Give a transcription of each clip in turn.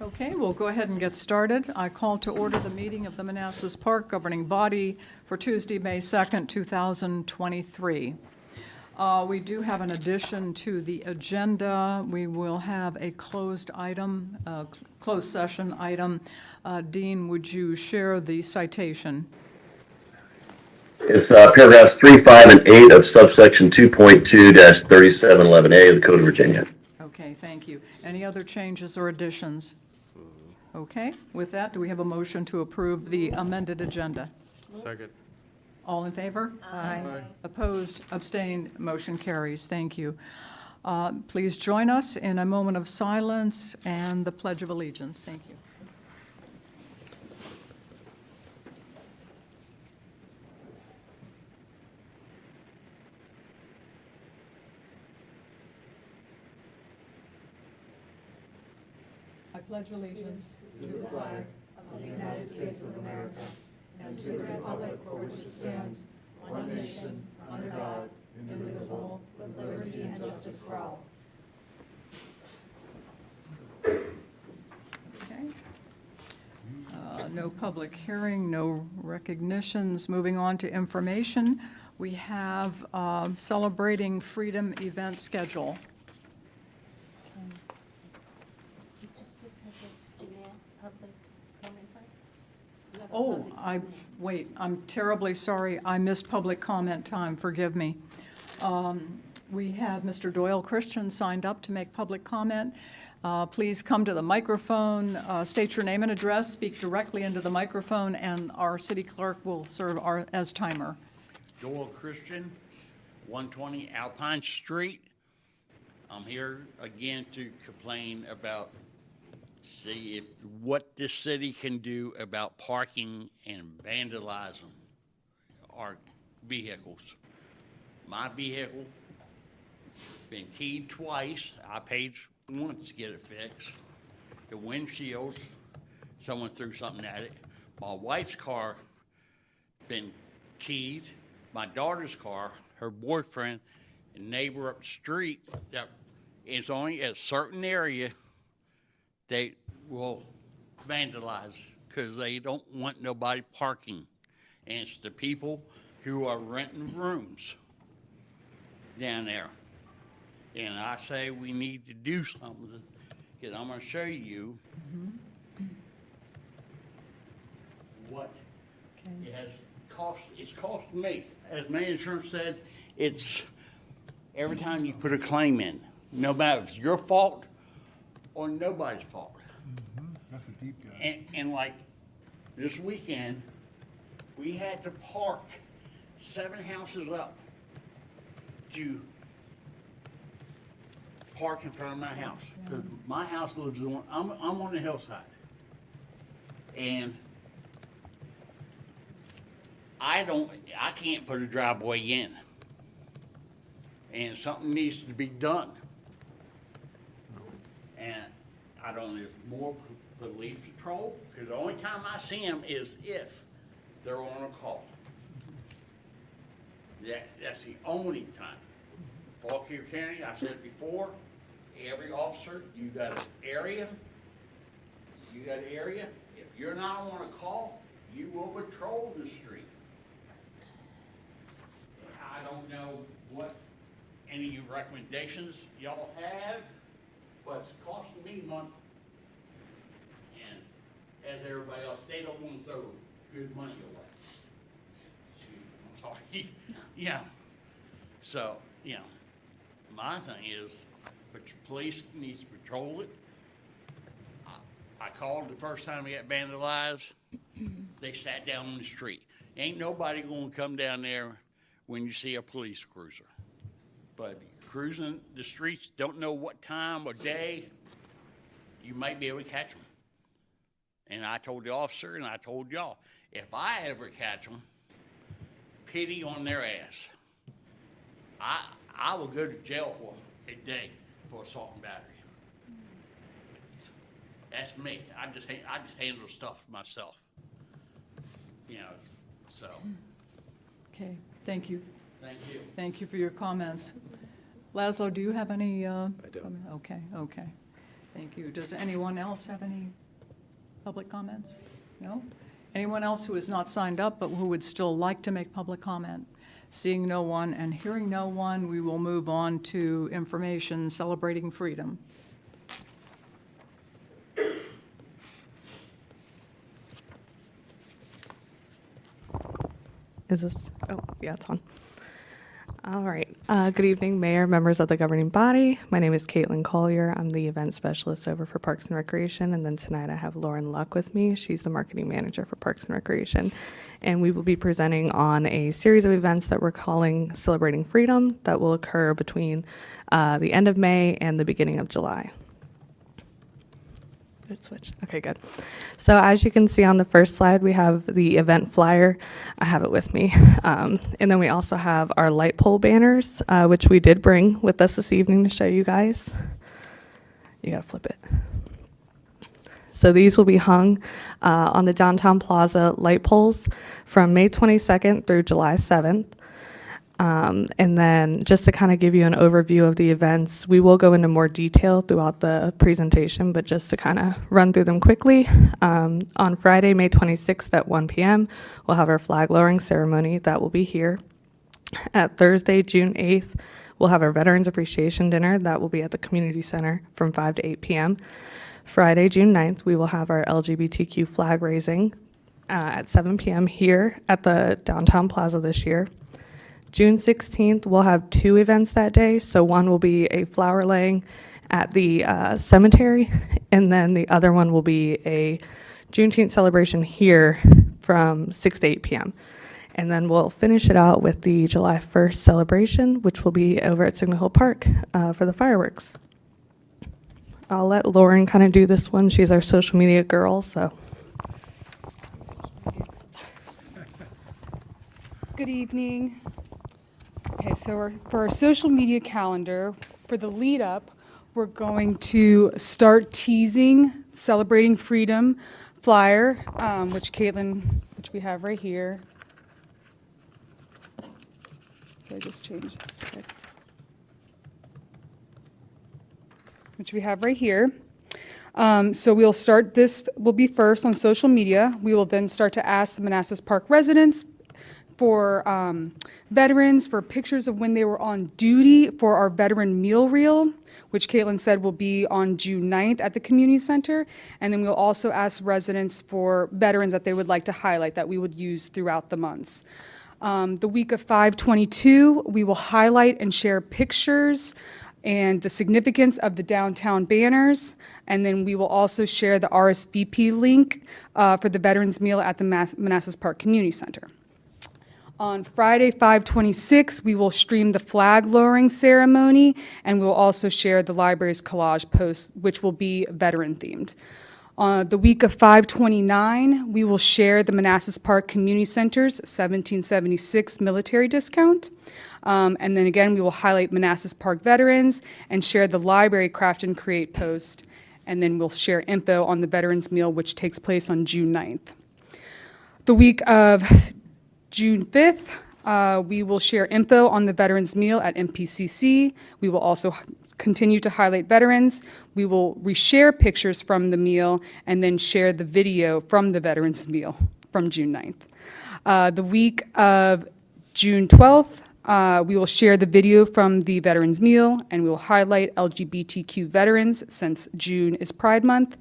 Okay, we'll go ahead and get started. I call to order the meeting of the Manassas Park Governing Body for Tuesday, May 2nd, 2023. We do have an addition to the agenda. We will have a closed session item. Dean, would you share the citation? It's paragraphs 3, 5, and 8 of subsection 2.2-3711A of the Code of Virginia. Okay, thank you. Any other changes or additions? Okay, with that, do we have a motion to approve the amended agenda? Second. All in favor? Aye. Opposed, abstained, motion carries. Thank you. Please join us in a moment of silence and the Pledge of Allegiance. Thank you. I pledge allegiance to the flag of the United States of America and to the republic for which it stands, one nation, under God, indivisible, with liberty and justice for all. Okay. No public hearing, no recognitions. Moving on to information, we have Celebrating Freedom event schedule. Oh, wait, I'm terribly sorry. I missed public comment time. Forgive me. We have Mr. Doyle Christian signed up to make public comment. Please come to the microphone, state your name and address, speak directly into the microphone, and our city clerk will serve as timer. Doyle Christian, 120 Alpine Street. I'm here again to complain about what this city can do about parking and vandalizing our vehicles. My vehicle been keyed twice. I paid once to get it fixed. The windshields, someone threw something at it. My wife's car been keyed. My daughter's car, her boyfriend, a neighbor up the street, that is only a certain area they will vandalize because they don't want nobody parking. And it's the people who are renting rooms down there. And I say we need to do something, because I'm going to show you what it has cost. It's cost me. As my insurance said, it's every time you put a claim in, no matter if it's your fault or nobody's fault. That's a deep guy. And like this weekend, we had to park 7 houses up to park in front of my house. Because my house lives on, I'm on the hillside. And I can't put a driveway in. And something needs to be done. And I don't know, there's more police patrol, because the only time I see them is if they're on a call. That's the only time. Fauquier County, I said before, every officer, you got an area. If you're not on a call, you will patrol the street. I don't know what any recommendations y'all have, but it's costing me money. And as everybody else, they don't want to throw good money away. Excuse me, I'm sorry. Yeah. So, my thing is, but your police needs to patrol it. I called the first time it got vandalized. They sat down on the street. Ain't nobody going to come down there when you see a police cruiser. But cruising the streets, don't know what time or day, you might be able to catch them. And I told the officer and I told y'all, if I ever catch them, pity on their ass. I will go to jail for a day for assault and battery. That's me. I just handle stuff myself. So. Okay, thank you. Thank you. Thank you for your comments. Laszlo, do you have any? I don't. Okay. Thank you. Does anyone else have any public comments? No? Anyone else who is not signed up but who would still like to make public comment? Seeing no one and hearing no one, we will move on to information celebrating freedom. Is this, oh, yeah, it's on. All right. Good evening, Mayor, members of the governing body. My name is Caitlin Collier. I'm the event specialist over for Parks and Recreation. And then tonight I have Lauren Luck with me. She's the marketing manager for Parks and Recreation. And we will be presenting on a series of events that we're calling Celebrating Freedom that will occur between the end of May and the beginning of July. Good switch. Okay, good. So as you can see on the first slide, we have the event flyer. I have it with me. And then we also have our light pole banners, which we did bring with us this evening to show you guys. You gotta flip it. So these will be hung on the downtown plaza light poles from May 22nd through July 7th. And then just to kind of give you an overview of the events, we will go into more detail throughout the presentation, but just to kind of run through them quickly. On Friday, May 26th at 1 p.m., we'll have our flag lowering ceremony. That will be here. At Thursday, June 8th, we'll have our Veterans Appreciation Dinner. That will be at the Community Center from 5 to 8 p.m. Friday, June 9th, we will have our LGBTQ flag raising at 7 p.m. here at the downtown plaza this year. June 16th, we'll have two events that day. So one will be a flower laying at the cemetery, and then the other one will be a Juneteenth celebration here from 6 to 8 p.m. And then we'll finish it out with the July 1st celebration, which will be over at Signal Hill Park for the fireworks. I'll let Lauren kind of do this one. She's our social media girl, so. Good evening. Okay, so for our social media calendar, for the lead up, we're going to start teasing Celebrating Freedom flyer, which we have right here. Did I just change this? Okay. Which we have right here. So we'll start, this will be first on social media. We will then start to ask the Manassas Park residents for veterans, for pictures of when they were on duty for our veteran meal reel, which Caitlin said will be on June 9th at the community center. And then we'll also ask residents for veterans that they would like to highlight that we would use throughout the months. The week of 5/22, we will highlight and share pictures and the significance of the downtown banners. And then we will also share the RSVP link for the veterans meal at the Manassas Park Community Center. On Friday, 5/26, we will stream the flag lowering ceremony, and we'll also share the library's collage post, which will be veteran-themed. The week of 5/29, we will share the Manassas Park Community Center's 1776 military discount. And then again, we will highlight Manassas Park veterans and share the library craft and create post. And then we'll share info on the veterans meal, which takes place on June 9th. The week of June 5th, we will share info on the veterans meal at MPCC. We will also continue to highlight veterans. We will reshare pictures from the meal and then share the video from the veterans meal from June 9th. The week of June 12th, we will share the video from the veterans meal, and we will highlight LGBTQ veterans since June is Pride Month.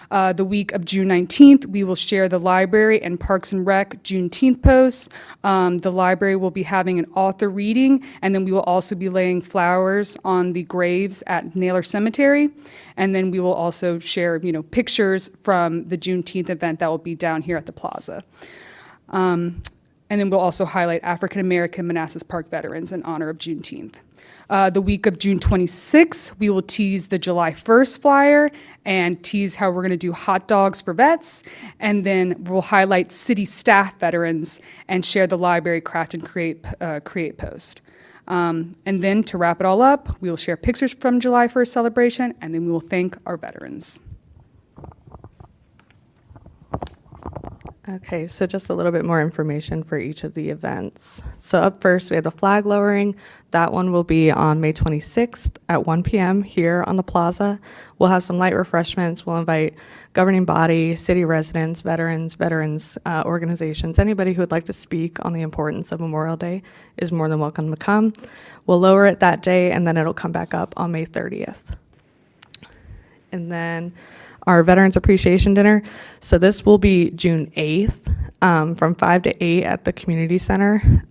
The week of June 19th, we will share the library and Parks and Rec Juneteenth posts. The library will be having an author reading, and then we will also be laying flowers on the graves at Naylor Cemetery. And then we will also share, pictures from the Juneteenth event that will be down here at the plaza. And then we'll also highlight African American Manassas Park veterans in honor of Juneteenth. The week of June 26th, we will tease the July 1st flyer and tease how we're going to do hot dogs for vets. And then we'll highlight city staff veterans and share the library craft and create post. And then to wrap it all up, we will share pictures from July 1st celebration, and then we will thank our veterans. Okay, so just a little bit more information for each of the events. So up first, we have the flag lowering. That one will be on May 26th at 1 p.m. here on the plaza. We'll have some light refreshments. We'll invite governing body, city residents, veterans, organizations, anybody who would like to speak on the importance of Memorial Day is more than welcome to come. We'll lower it that day, and then it'll come back up on May 30th. And then our Veterans Appreciation Dinner. So this will be June 8th from 5 to 8 at the community center.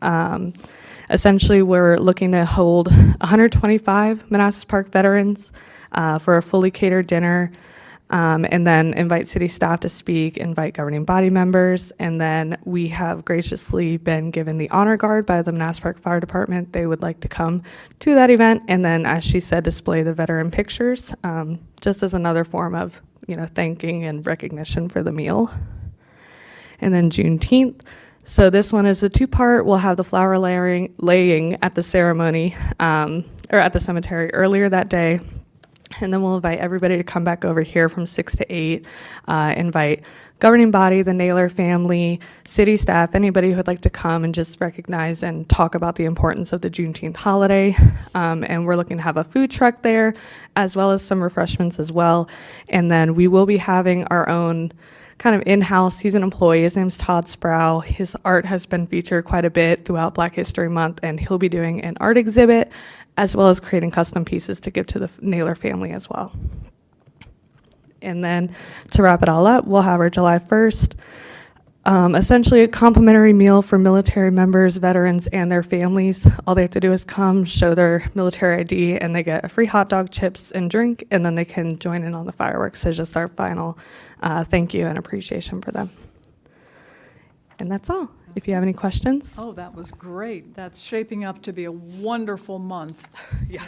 Essentially, we're looking to hold 125 Manassas Park veterans for a fully catered dinner, and then invite city staff to speak, invite governing body members, and then we have graciously been given the honor guard by the Manassas Park Fire Department. They would like to come to that event, and then, as she said, display the veteran pictures, just as another form of thanking and recognition for the meal. And then Juneteenth. So this one is a two-part. We'll have the flower laying at the ceremony, or at the cemetery earlier that day. And then we'll invite everybody to come back over here from 6 to 8, invite governing body, the Naylor family, city staff, anybody who would like to come and just recognize and talk about the importance of the Juneteenth holiday. And we're looking to have a food truck there, as well as some refreshments as well. And then we will be having our own kind of in-house, he's an employee, his name's Todd Sproul. His art has been featured quite a bit throughout Black History Month, and he'll be doing an art exhibit, as well as creating custom pieces to give to the Naylor family as well. And then to wrap it all up, we'll have our July 1st, essentially a complimentary meal for military members, veterans, and their families. All they have to do is come, show their military ID, and they get a free hot dog, chips, and drink, and then they can join in on the fireworks. So just our final thank you and appreciation for them. And that's all. If you have any questions. Oh, that was great. That's shaping up to be a wonderful month. Yeah.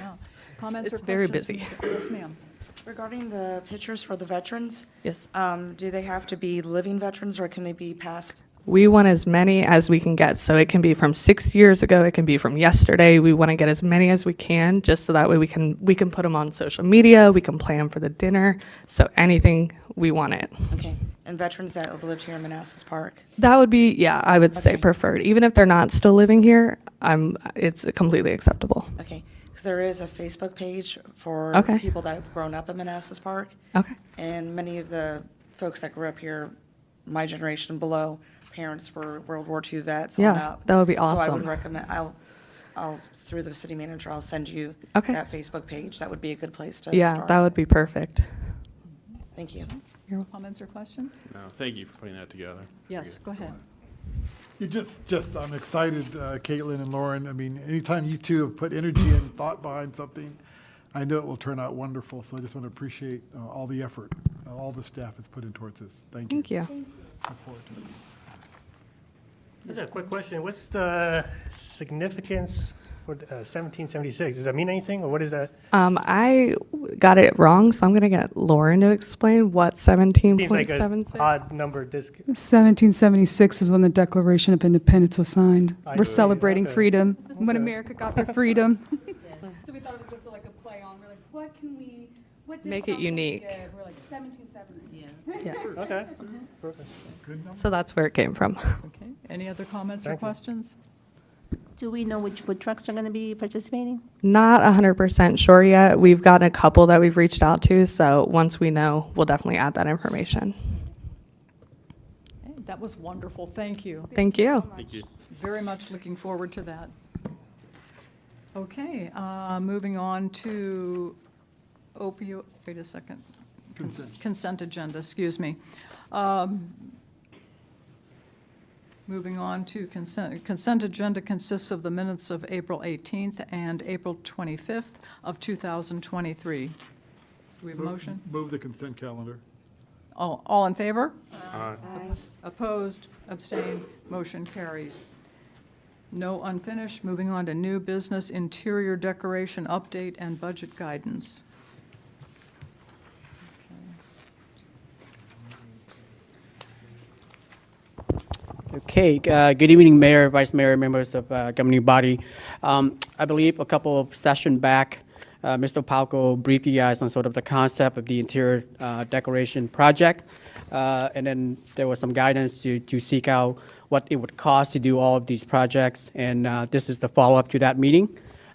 Comments or It's questions? very busy. Yes, ma'am. Regarding the pictures for the veterans, Yes. do they have to be living veterans or can they be past? We want as many as we can get. So it can be from 6 years ago. It can be from yesterday. We want to get as many as we can, just so that way we can put them on social media. We can plan for the dinner. So anything, we want it. Okay, and veterans that have lived here in Manassas Park? That would be, yeah, I would say Okay. preferred. Even if they're not still living here, it's completely acceptable. Okay, because there is a Facebook page for Okay. people that have grown up in Manassas Park. Okay. And many of the folks that grew up here, my generation and below, parents were World War II vets on Yeah, up. that would be So I awesome. would recommend, I'll, through the city manager, I'll send you Okay. that Facebook page. That would be a good place to Yeah, start. that would be perfect. Thank you. Comments or questions? No, thank you for putting that together. Yes, go ahead. You I'm excited, Caitlin and Lauren. I mean, anytime you two have put energy and thought behind something, I know it will turn out wonderful. So I just want to appreciate all the effort all the staff has put in towards this. Thank you. Thank you. Look forward to it. Just a quick question. What's the significance for 1776? Does that mean anything, or what is that? I got it wrong, so I'm going to get Lauren to explain what Seems like 17.76. an odd number. 1776 is when the Declaration of Independence was signed. I We're see. celebrating Okay. freedom, when Okay. America got their freedom. So we thought it was just like a play on, we're like, what Make it Trump unique. did? We're like 1776. Yeah. Okay, perfect. Good number. So that's where it came from. Okay, any other comments or Thank you. questions? Do we know which food trucks are going to be participating? Not 100% sure yet. We've gotten a couple that we've reached out to, so once we know, we'll definitely add that information. Okay, that was wonderful, thank you. Thank you. Thank you. Very much looking forward to that. Okay, moving on to opioid, wait a second. Consent agenda, excuse me. Moving on to consent agenda consists of the minutes of April 18th and April 25th of 2023. Do we have a motion? Move the consent calendar. All in favor? Aye. Opposed, abstained, motion carries. No unfinished. Moving on to new business, interior decoration update and budget guidance. Okay, good evening, Mayor, Vice Mayor, members of governing body. I believe a couple of sessions back, Mr. Palco briefed you guys on sort of the concept of the interior decoration project. And then there was some guidance to seek out what it would cost to do all of these projects. And this is the follow-up to that meeting.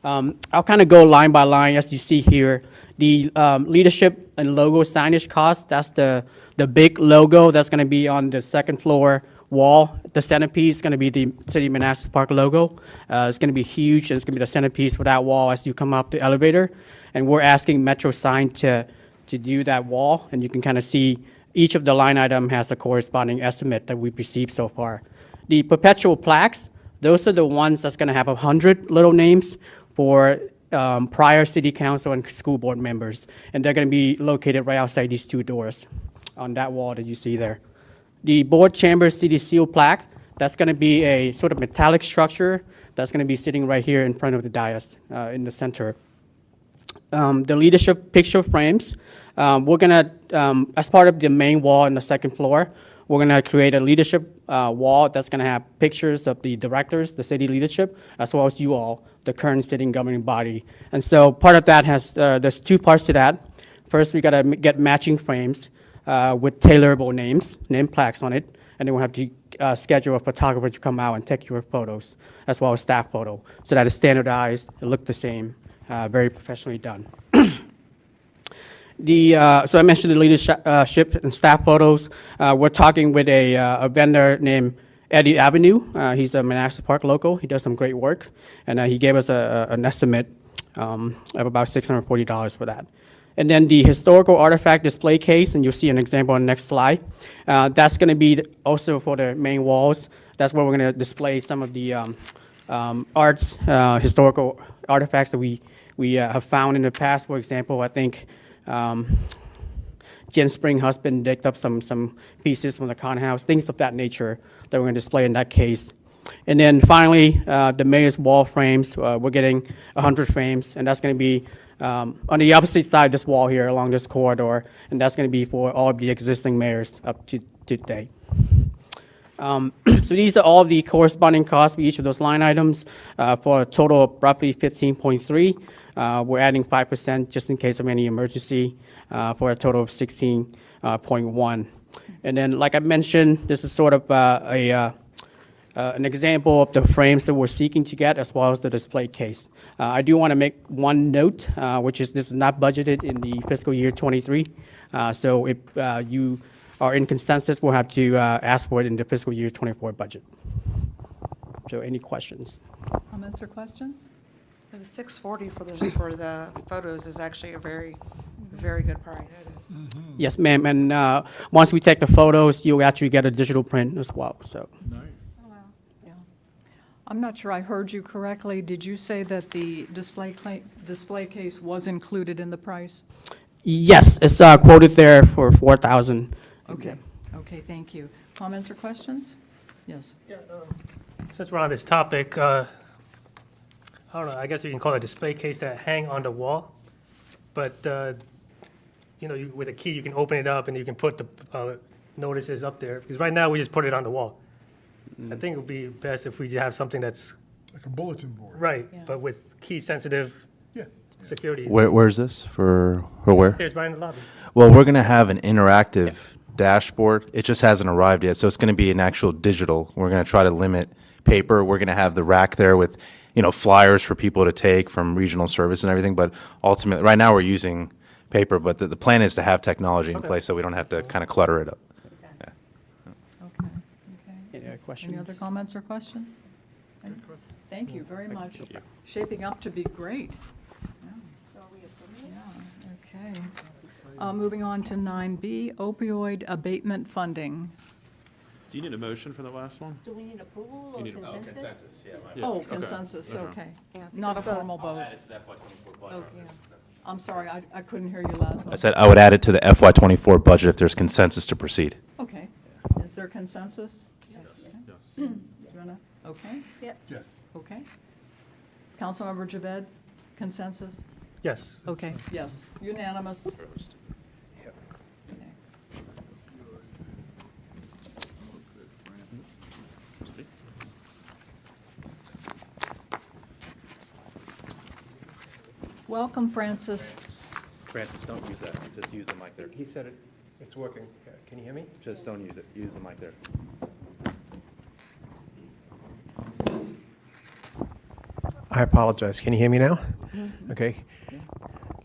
I'll kind of go line by line as you see here. The leadership and logo signage cost, that's the big logo that's going to be on the second floor wall. The centerpiece is going to be the City of Manassas Park logo. It's going to be huge, and it's going to be the centerpiece for that wall as you come up the elevator. And we're asking Metro Sign to do that wall, and you can kind of see each of the line item has a corresponding estimate that we've received so far. The perpetual plaques, those are the ones that's going to have 100 little names for prior city council and school board members. And they're going to be located right outside these two doors on that wall that you see there. The board chamber city seal plaque, that's going to be a sort of metallic structure that's going to be sitting right here in front of the dais in the center. The leadership picture frames, we're going to, as part of the main wall in the second floor, we're going to create a leadership wall that's going to have pictures of the directors, the city leadership, as well as you all, the current sitting governing body. And so part of that has, there's two parts to that. First, we got to get matching frames with tailorable names, name plaques on it, and then we'll have to schedule a photographer to come out and take your photos, as well as staff photo, so that it's standardized, it look the same, very professionally done. So I mentioned the leadership and staff photos. We're talking with a vendor named Eddie Avenue. He's a Manassas Park local. He does some great work, and he gave us an estimate of about $640 for that. And then the historical artifact display case, and you'll see an example on the next slide. That's going to be also for the main walls. That's where we're going to display some of the arts, historical artifacts that we have found in the past. For example, I think Jen Spring husband digged up some pieces from the Con House, things of that nature that we're going to display in that case. And then finally, the mayor's wall frames, we're getting 100 frames, and that's going to be on the opposite side of this wall here along this corridor, and that's going to be for all of the existing mayors up to today. So these are all the corresponding costs for each of those line items for a total of roughly 15.3. We're adding 5% just in case of any emergency for a total of 16.1. And then, like I mentioned, this is sort of an example of the frames that we're seeking to get, as well as the display case. I do want to make one note, which is this is not budgeted in the fiscal year 23. So if you are in consensus, we'll have to ask for it in the fiscal year 24 budget. So any questions? Comments or questions? The $640 for the photos is actually a very, very good price. Yes, ma'am. And once we take the photos, you'll actually get a digital print as well. So. Nice. Yeah. I'm not sure I heard you correctly. Did you say that the display case was included in the price? Yes, it's quoted there for $4,000. Okay, okay, thank you. Comments or questions? Yes. Yeah, since we're on this topic, I don't know, I guess you can call it a display case that hang on the wall. But, you know, with a key, you can open it up and you can put the notices up there. Because right now, we just put it on the wall. I think it would be best if we have something that's Like a bulletin board. right, Yeah. but with key-sensitive Yeah. security. Where's this for where? Here's right in the lobby. Well, we're going to have an interactive dashboard. It just hasn't arrived yet, so it's going to be an actual digital. We're going to try to limit paper. We're going to have the rack there with, you know, flyers for people to take from regional service and everything. But ultimately, right now we're using paper, but the plan is to have technology in place so we don't have to kind of clutter it up. Okay, okay. Any other questions? Any other comments or questions? Thank you very much. Shaping up to be great. Yeah, okay. Moving on to 9B, opioid abatement funding. Do you need a motion for the last one? Do we need approval or consensus? Yeah. Oh, Okay. consensus, okay. Yeah, Not a because the- formal vote. to the FY24 budget. Okay. I'm sorry, I couldn't hear you last. I said I would add it to the FY24 budget if there's consensus to proceed. Okay. Is there consensus? Yes. Okay, Yes. okay. Councilmember Javed, consensus? Yes. Okay, yes, unanimous. Okay. Welcome, Francis. Francis, don't use that. Just use the mic there. He said it's working. Can you hear me? Just don't use it. Use the mic there. I apologize. Can you hear me now? Okay.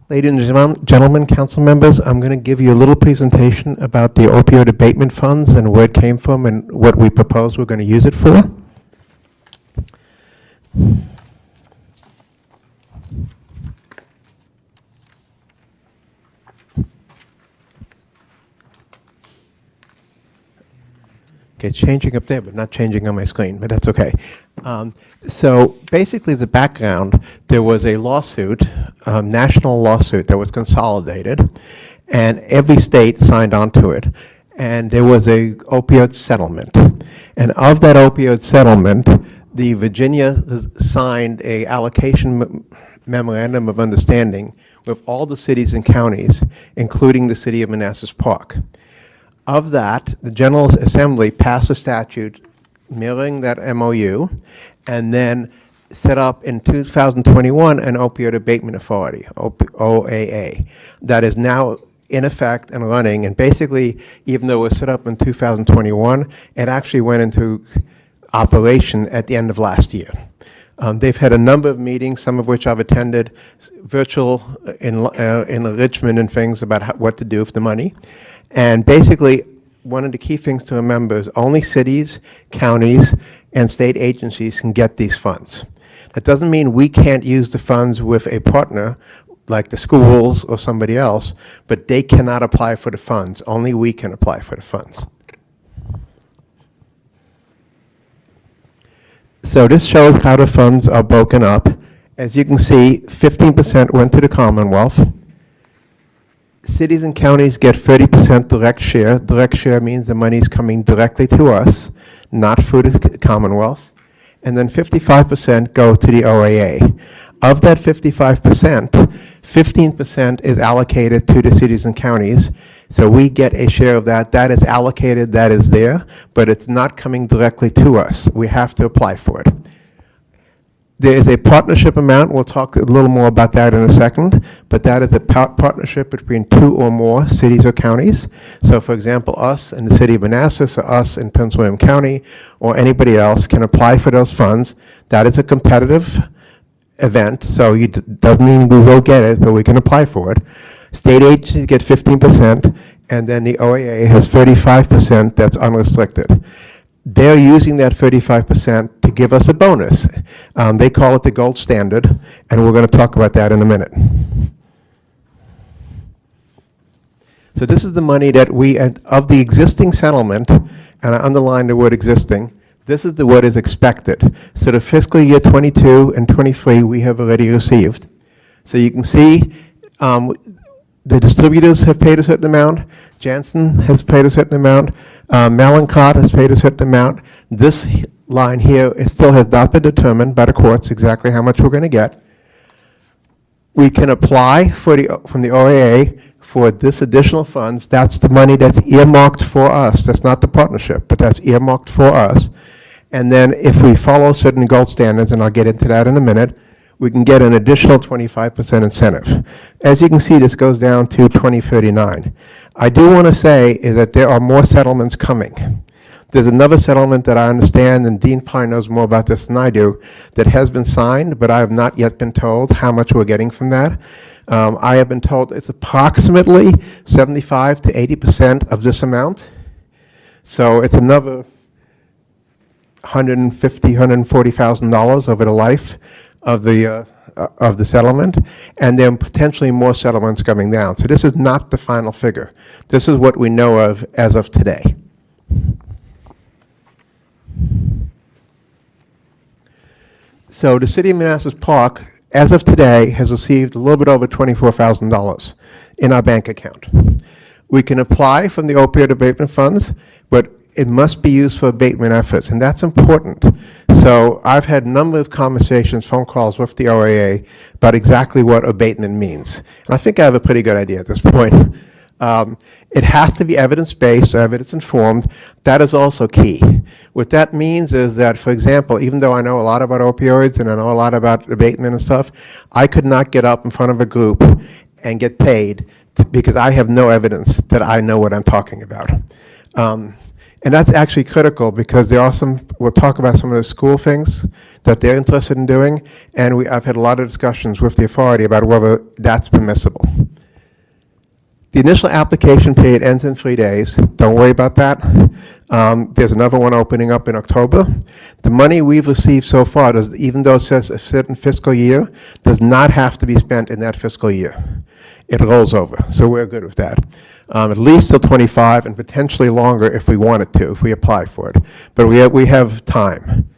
Ladies and gentlemen, council members, I'm going to give you a little presentation about the opioid abatement funds and where it came from and what we propose we're going to use it for. Okay, it's changing up there, but not changing on my screen, but that's okay. So basically, the background, there was a lawsuit, national lawsuit that was consolidated, and every state signed on to it. And there was a opioid settlement. And of that opioid settlement, the Virginia signed a allocation memorandum of understanding with all the cities and counties, including the city of Manassas Park. Of that, the General Assembly passed a statute mirroring that MOU, and then set up in 2021 an Opioid Abatement Authority, OAA, that is now in effect and running. And basically, even though it was set up in 2021, it actually went into operation at the end of last year. They've had a number of meetings, some of which I've attended, virtual in Richmond and things about what to do with the money. And basically, one of the key things to remember is only cities, counties, and state agencies can get these funds. That doesn't mean we can't use the funds with a partner, like the schools or somebody else, but they cannot apply for the funds. Only we can apply for the funds. So this shows how the funds are broken up. As you can see, 15% went to the Commonwealth. Cities and counties get 30% direct share. Direct share means the money is coming directly to us, not through the Commonwealth. And then 55% go to the OAA. Of that 55%, 15% is allocated to the cities and counties. So we get a share of that. That is allocated, that is there, but it's not coming directly to us. We have to apply for it. There is a partnership amount. We'll talk a little more about that in a second, but that is a partnership between 2 or more cities or counties. So for example, us in the city of Manassas, or us in Prince William County, or anybody else can apply for those funds. That is a competitive event, so it doesn't mean we will get it, but we can apply for it. State agencies get 15%, and then the OAA has 35% that's unrestricted. They're using that 35% to give us a bonus. They call it the gold standard, and we're going to talk about that in a minute. So this is the money that we, of the existing settlement, and I underline the word existing, this is what is expected. So the fiscal year 22 and 23 we have already received. So you can see the distributors have paid a certain amount, Janssen has paid a certain amount, Mallinckrodt has paid a certain amount. This line here, it still has not been determined by the courts exactly how much we're going to get. We can apply for from the OAA for this additional funds. That's the money that's earmarked for us. That's not the partnership, but that's earmarked for us. And then if we follow certain gold standards, and I'll get into that in a minute, we can get an additional 25% incentive. As you can see, this goes down to 2039. I do want to say is that there are more settlements coming. There's another settlement that I understand, and Dean probably knows more about this than I do, that has been signed, but I have not yet been told how much we're getting from that. I have been told it's approximately 75 to 80% of this amount. So it's another $150,000, $140,000 over the life of the settlement, and then potentially more settlements coming down. So this is not the final figure. This is what we know of as of today. So the city of Manassas Park, as of today, has received a little bit over $24,000 in our bank account. We can apply from the opioid abatement funds, but it must be used for abatement efforts, and that's important. So I've had a number of conversations, phone calls with the OAA about exactly what abatement means. And I think I have a pretty good idea at this point. It has to be evidence-based, or evidence-informed. That is also key. What that means is that, for example, even though I know a lot about opioids and I know a lot about abatement and stuff, I could not get up in front of a group and get paid because I have no evidence that I know what I'm talking about. And that's actually critical because there are we'll talk about some of the school things that they're interested in doing, and I've had a lot of discussions with the authority about whether that's permissible. The initial application period ends in 3 days. Don't worry about that. There's another one opening up in October. The money we've received so far, even though it says a certain fiscal year, does not have to be spent in that fiscal year. It rolls over, so we're good with that. At least till 25 and potentially longer if we wanted to, if we apply for it. But we have time.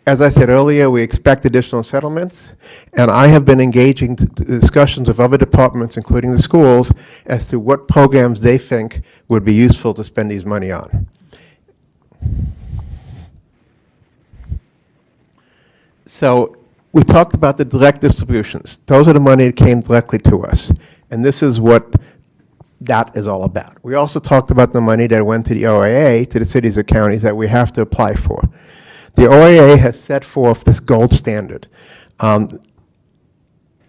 As I said earlier, we expect additional settlements, and I have been engaging discussions with other departments, including the schools, as to what programs they think would be useful to spend these money on. So we talked about the direct distributions. Those are the money that came directly to us, and this is what that is all about. We also talked about the money that went to the OAA, to the cities or counties that we have to apply for. The OAA has set forth this gold standard.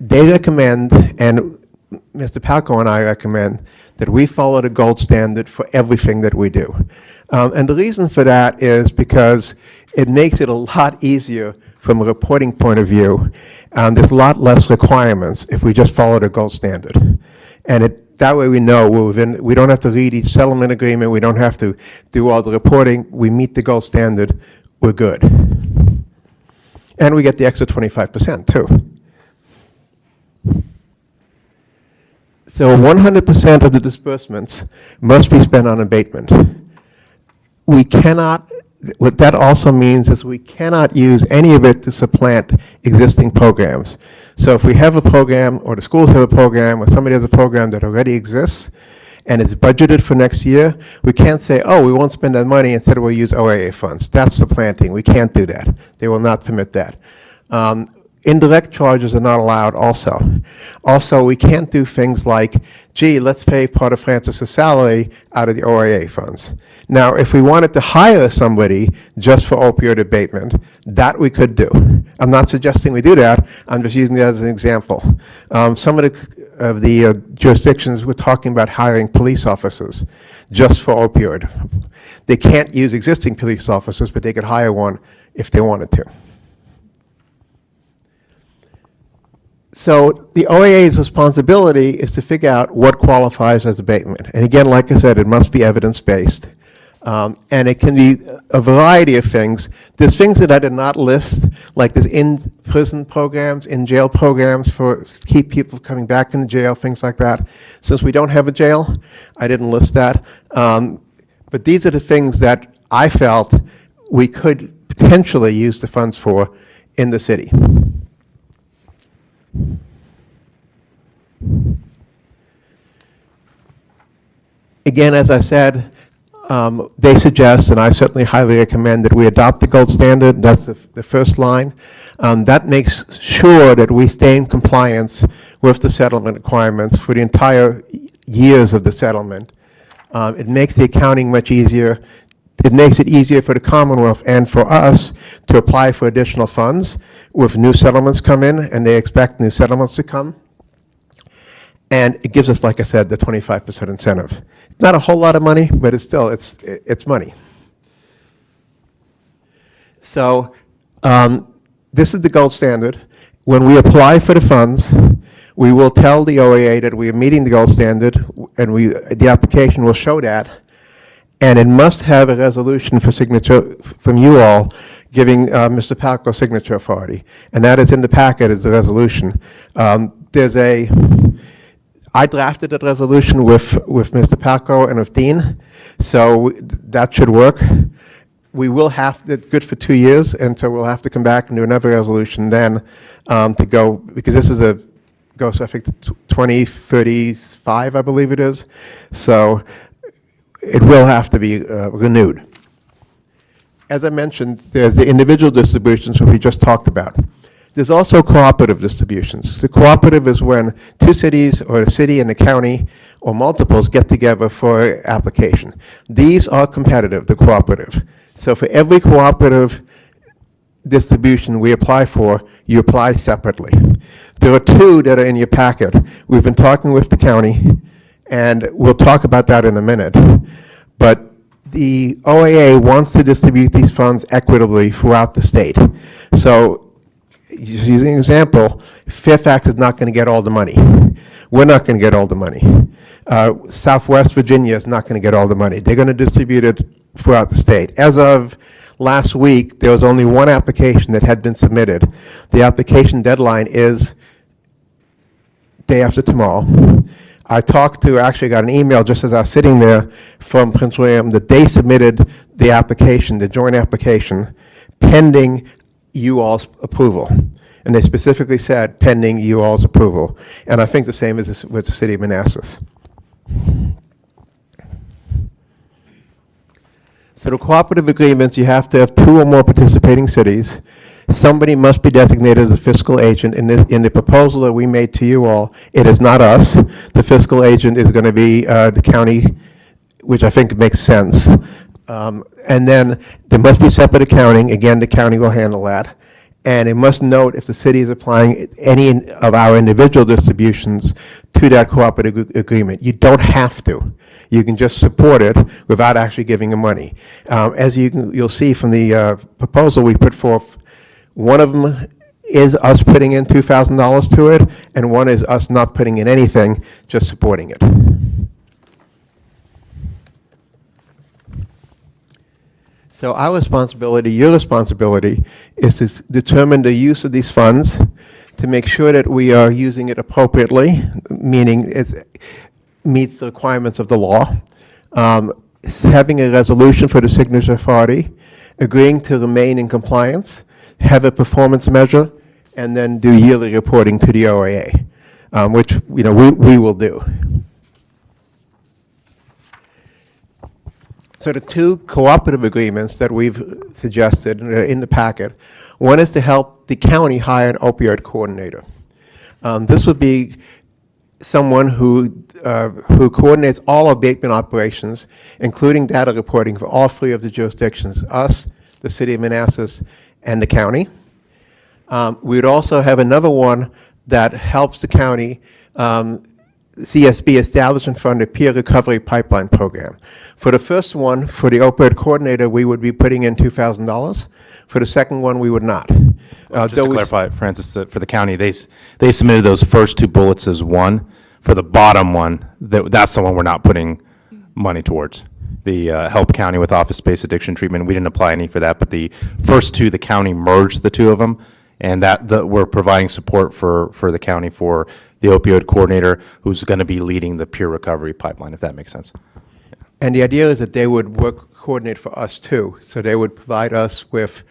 They recommend, and Mr. Palco and I recommend, that we follow the gold standard for everything that we do. And the reason for that is because it makes it a lot easier from a reporting point of view. There's a lot less requirements if we just follow the gold standard. And that way we know we don't have to read each settlement agreement, we don't have to do all the reporting, we meet the gold standard, we're good. And we get the extra 25% too. So 100% of the disbursements must be spent on abatement. We cannot, what that also means is we cannot use any of it to supplant existing programs. So if we have a program, or the schools have a program, or somebody has a program that already exists, and it's budgeted for next year, we can't say, oh, we won't spend that money, instead we'll use OAA funds. That's supplanting. We can't do that. They will not permit that. Indirect charges are not allowed also. Also, we can't do things like, gee, let's pay part of Francis's salary out of the OAA funds. Now, if we wanted to hire somebody just for opioid abatement, that we could do. I'm not suggesting we do that. I'm just using that as an example. Some of the jurisdictions were talking about hiring police officers just for opioid. They can't use existing police officers, but they could hire one if they wanted to. So the OAA's responsibility is to figure out what qualifies as abatement. And again, like I said, it must be evidence-based. And it can be a variety of things. There's things that I did not list, like there's in-prison programs, in-jail programs for keep people coming back into jail, things like that. Since we don't have a jail, I didn't list that. But these are the things that I felt we could potentially use the funds for in the city. Again, as I said, they suggest, and I certainly highly recommend, that we adopt the gold standard. That's the first line. That makes sure that we stay in compliance with the settlement requirements for the entire years of the settlement. It makes the accounting much easier. It makes it easier for the Commonwealth and for us to apply for additional funds with new settlements come in, and they expect new settlements to come. And it gives us, like I said, the 25% incentive. Not a whole lot of money, but it's still, it's money. So this is the gold standard. When we apply for the funds, we will tell the OAA that we are meeting the gold standard, and the application will show that. And it must have a resolution for signature from you all giving Mr. Palco signature authority. And that is in the packet as a resolution. I drafted that resolution with Mr. Palco and with Dean, so that should work. We will have it good for 2 years, and so we'll have to come back and do another resolution then to go, because this is goes I think to 2035, I believe it is. So it will have to be renewed. As I mentioned, there's the individual distributions, which we just talked about. There's also cooperative distributions. The cooperative is when two cities or a city and a county or multiples get together for application. These are competitive, the cooperative. So for every cooperative distribution we apply for, you apply separately. There are two that are in your packet. We've been talking with the county, and we'll talk about that in a minute. But the OAA wants to distribute these funds equitably throughout the state. So, using an example, Fairfax is not going to get all the money. We're not going to get all the money. Southwest Virginia is not going to get all the money. They're going to distribute it throughout the state. As of last week, there was only one application that had been submitted. The application deadline is day after tomorrow. I actually got an email just as I was sitting there from Prince William that they submitted the application, the joint application, pending you all's approval. And they specifically said pending you all's approval. And I think the same is with the city of Manassas. So the cooperative agreements, you have to have 2 or more participating cities. Somebody must be designated as a fiscal agent. In the proposal that we made to you all, it is not us. The fiscal agent is going to be the county, which I think makes sense. And then there must be separate accounting. Again, the county will handle that. And it must note if the city is applying any of our individual distributions to that cooperative agreement. You don't have to. You can just support it without actually giving them money. As you'll see from the proposal we put forth, one of them is us putting in $2,000 to it, and one is us not putting in anything, just supporting it. So our responsibility, your responsibility, is to determine the use of these funds, to make sure that we are using it appropriately, meaning it meets the requirements of the law, having a resolution for the signature authority, agreeing to remain in compliance, have a performance measure, and then do yearly reporting to the OAA, which we will do. So the 2 cooperative agreements that we've suggested in the packet, one is to help the county hire an opioid coordinator. This would be someone who coordinates all abatement operations, including data reporting for all 3 of the jurisdictions, us, the city of Manassas, and the county. We would also have another one that helps the county CSB establish and fund a peer recovery pipeline program. For the first one, for the opioid coordinator, we would be putting in $2,000. For the second one, we would not. Just to clarify, Francis, that for the county, they submitted those first 2 bullets as one. For the bottom one, that's the one we're not putting money towards. The help county with office space addiction treatment, we didn't apply any for that, but the first 2, the county merged the 2 of them, and we're providing support for the county for the opioid coordinator, who's going to be leading the peer recovery pipeline, if that makes sense. And the idea is that they would coordinate for us too. So they would provide us with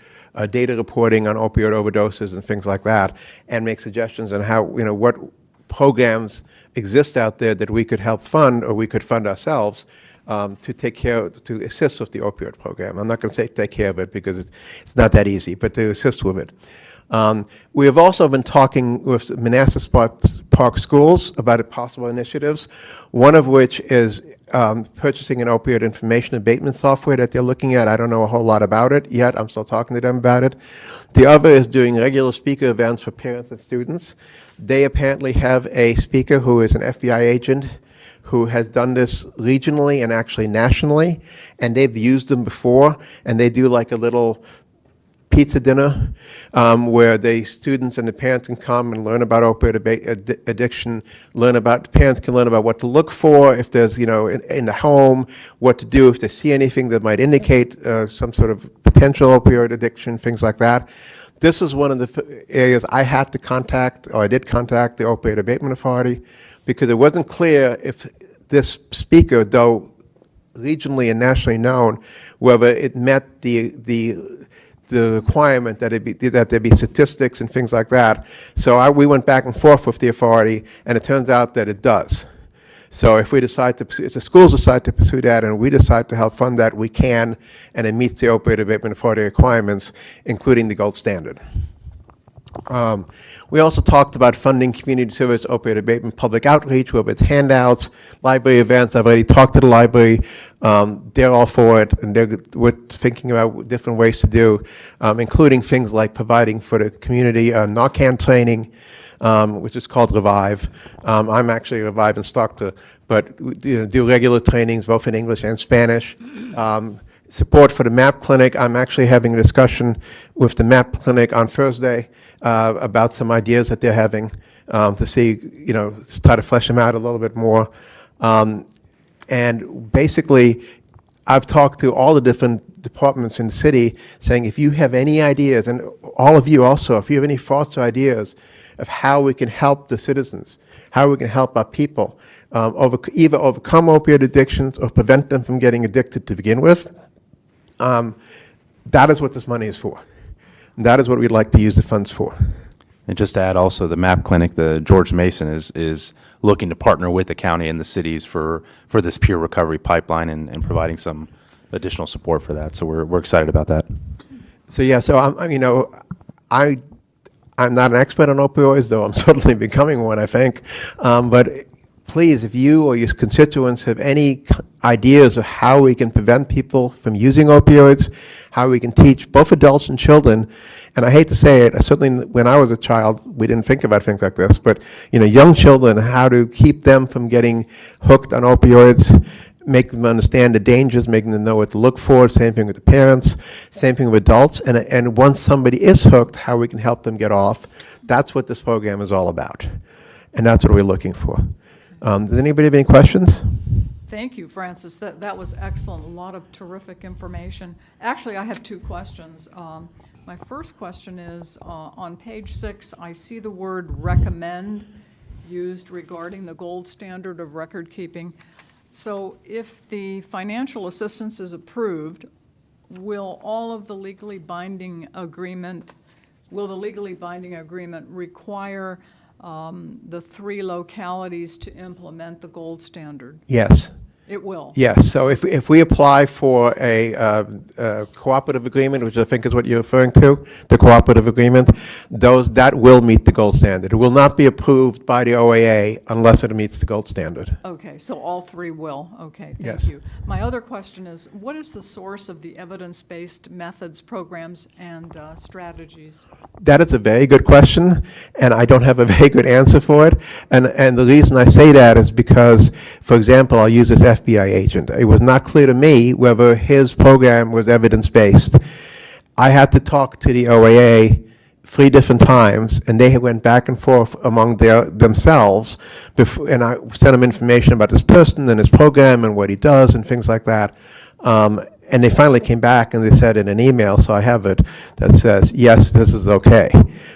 data reporting on opioid overdoses and things like that, and make suggestions on how, what programs exist out there that we could help fund or we could fund ourselves to assist with the opioid program. I'm not going to say take care of it because it's not that easy, but to assist with it. We have also been talking with Manassas Park Schools about possible initiatives, one of which is purchasing an opioid information abatement software that they're looking at. I don't know a whole lot about it yet. I'm still talking to them about it. The other is doing regular speaker events for parents and students. They apparently have a speaker who is an FBI agent who has done this regionally and actually nationally, and they've used them before, and they do like a little pizza dinner where the students and the parents can come and learn about opioid addiction, parents can learn about what to look for if there's, in the home, what to do if they see anything that might indicate some sort of potential opioid addiction, things like that. This is one of the areas I did contact the Opioid Abatement Authority, because it wasn't clear if this speaker, though regionally and nationally known, whether it met the requirement that there be statistics and things like that. So we went back and forth with the authority, and it turns out that it does. So if the schools decide to pursue that and we decide to help fund that, we can, and it meets the Opioid Abatement Authority requirements, including the gold standard. We also talked about funding community service, opioid abatement, public outreach, whether it's handouts, library events. I've already talked to the library. They're all for it, and we're thinking about different ways to do, including things like providing for the community Narcan training, which is called Revive. I'm actually a Revive instructor, but we do regular trainings both in English and Spanish. Support for the MAP clinic. I'm actually having a discussion with the MAP clinic on Thursday about some ideas that they're having to see, to try to flesh them out a little bit more. And basically, I've talked to all the different departments in the city saying, if you have any ideas, and all of you also, if you have any thoughts or ideas of how we can help the citizens, how we can help our people either overcome opioid addictions or prevent them from getting addicted to begin with, that is what this money is for. And that is what we'd like to use the funds for. And just to add also, the MAP clinic, the George Mason is looking to partner with the county and the cities for this peer recovery pipeline and providing some additional support for that. So we're excited about that. So yeah, so I'm not an expert on opioids, though I'm certainly becoming one, I think. But please, if you or your constituents have any ideas of how we can prevent people from using opioids, how we can teach both adults and children, and I hate to say it, certainly when I was a child, we didn't think about things like this, but young children, how to keep them from getting hooked on opioids, make them understand the dangers, making them know what to look for, same thing with the parents, same thing with adults, and once somebody is hooked, how we can help them get off. That's what this program is all about, and that's what we're looking for. Does anybody have any questions? Thank you, Francis. That was excellent. A lot of terrific information. Actually, I have two questions. My first question is, on page 6, I see the word recommend used regarding the gold standard of record keeping. So if the financial assistance is approved, will the legally binding agreement require the 3 localities to implement the gold standard? Yes. It will? Yes, so if we apply for a cooperative agreement, which I think is what you're referring to, the cooperative agreement, that will meet the gold standard. It will not be approved by the OAA unless it meets the gold standard. Okay, so all 3 will. Okay, thank Yes. you. My other question is, what is the source of the evidence-based methods, programs, and strategies? That is a very good question, and I don't have a very good answer for it. And the reason I say that is because, for example, I'll use this FBI agent. It was not clear to me whether his program was evidence-based. I had to talk to the OAA 3 different times, and they went back and forth among themselves, and I sent them information about this person and his program and what he does and things like that. And they finally came back and they said in an email, so I have it, that says, yes, this is okay.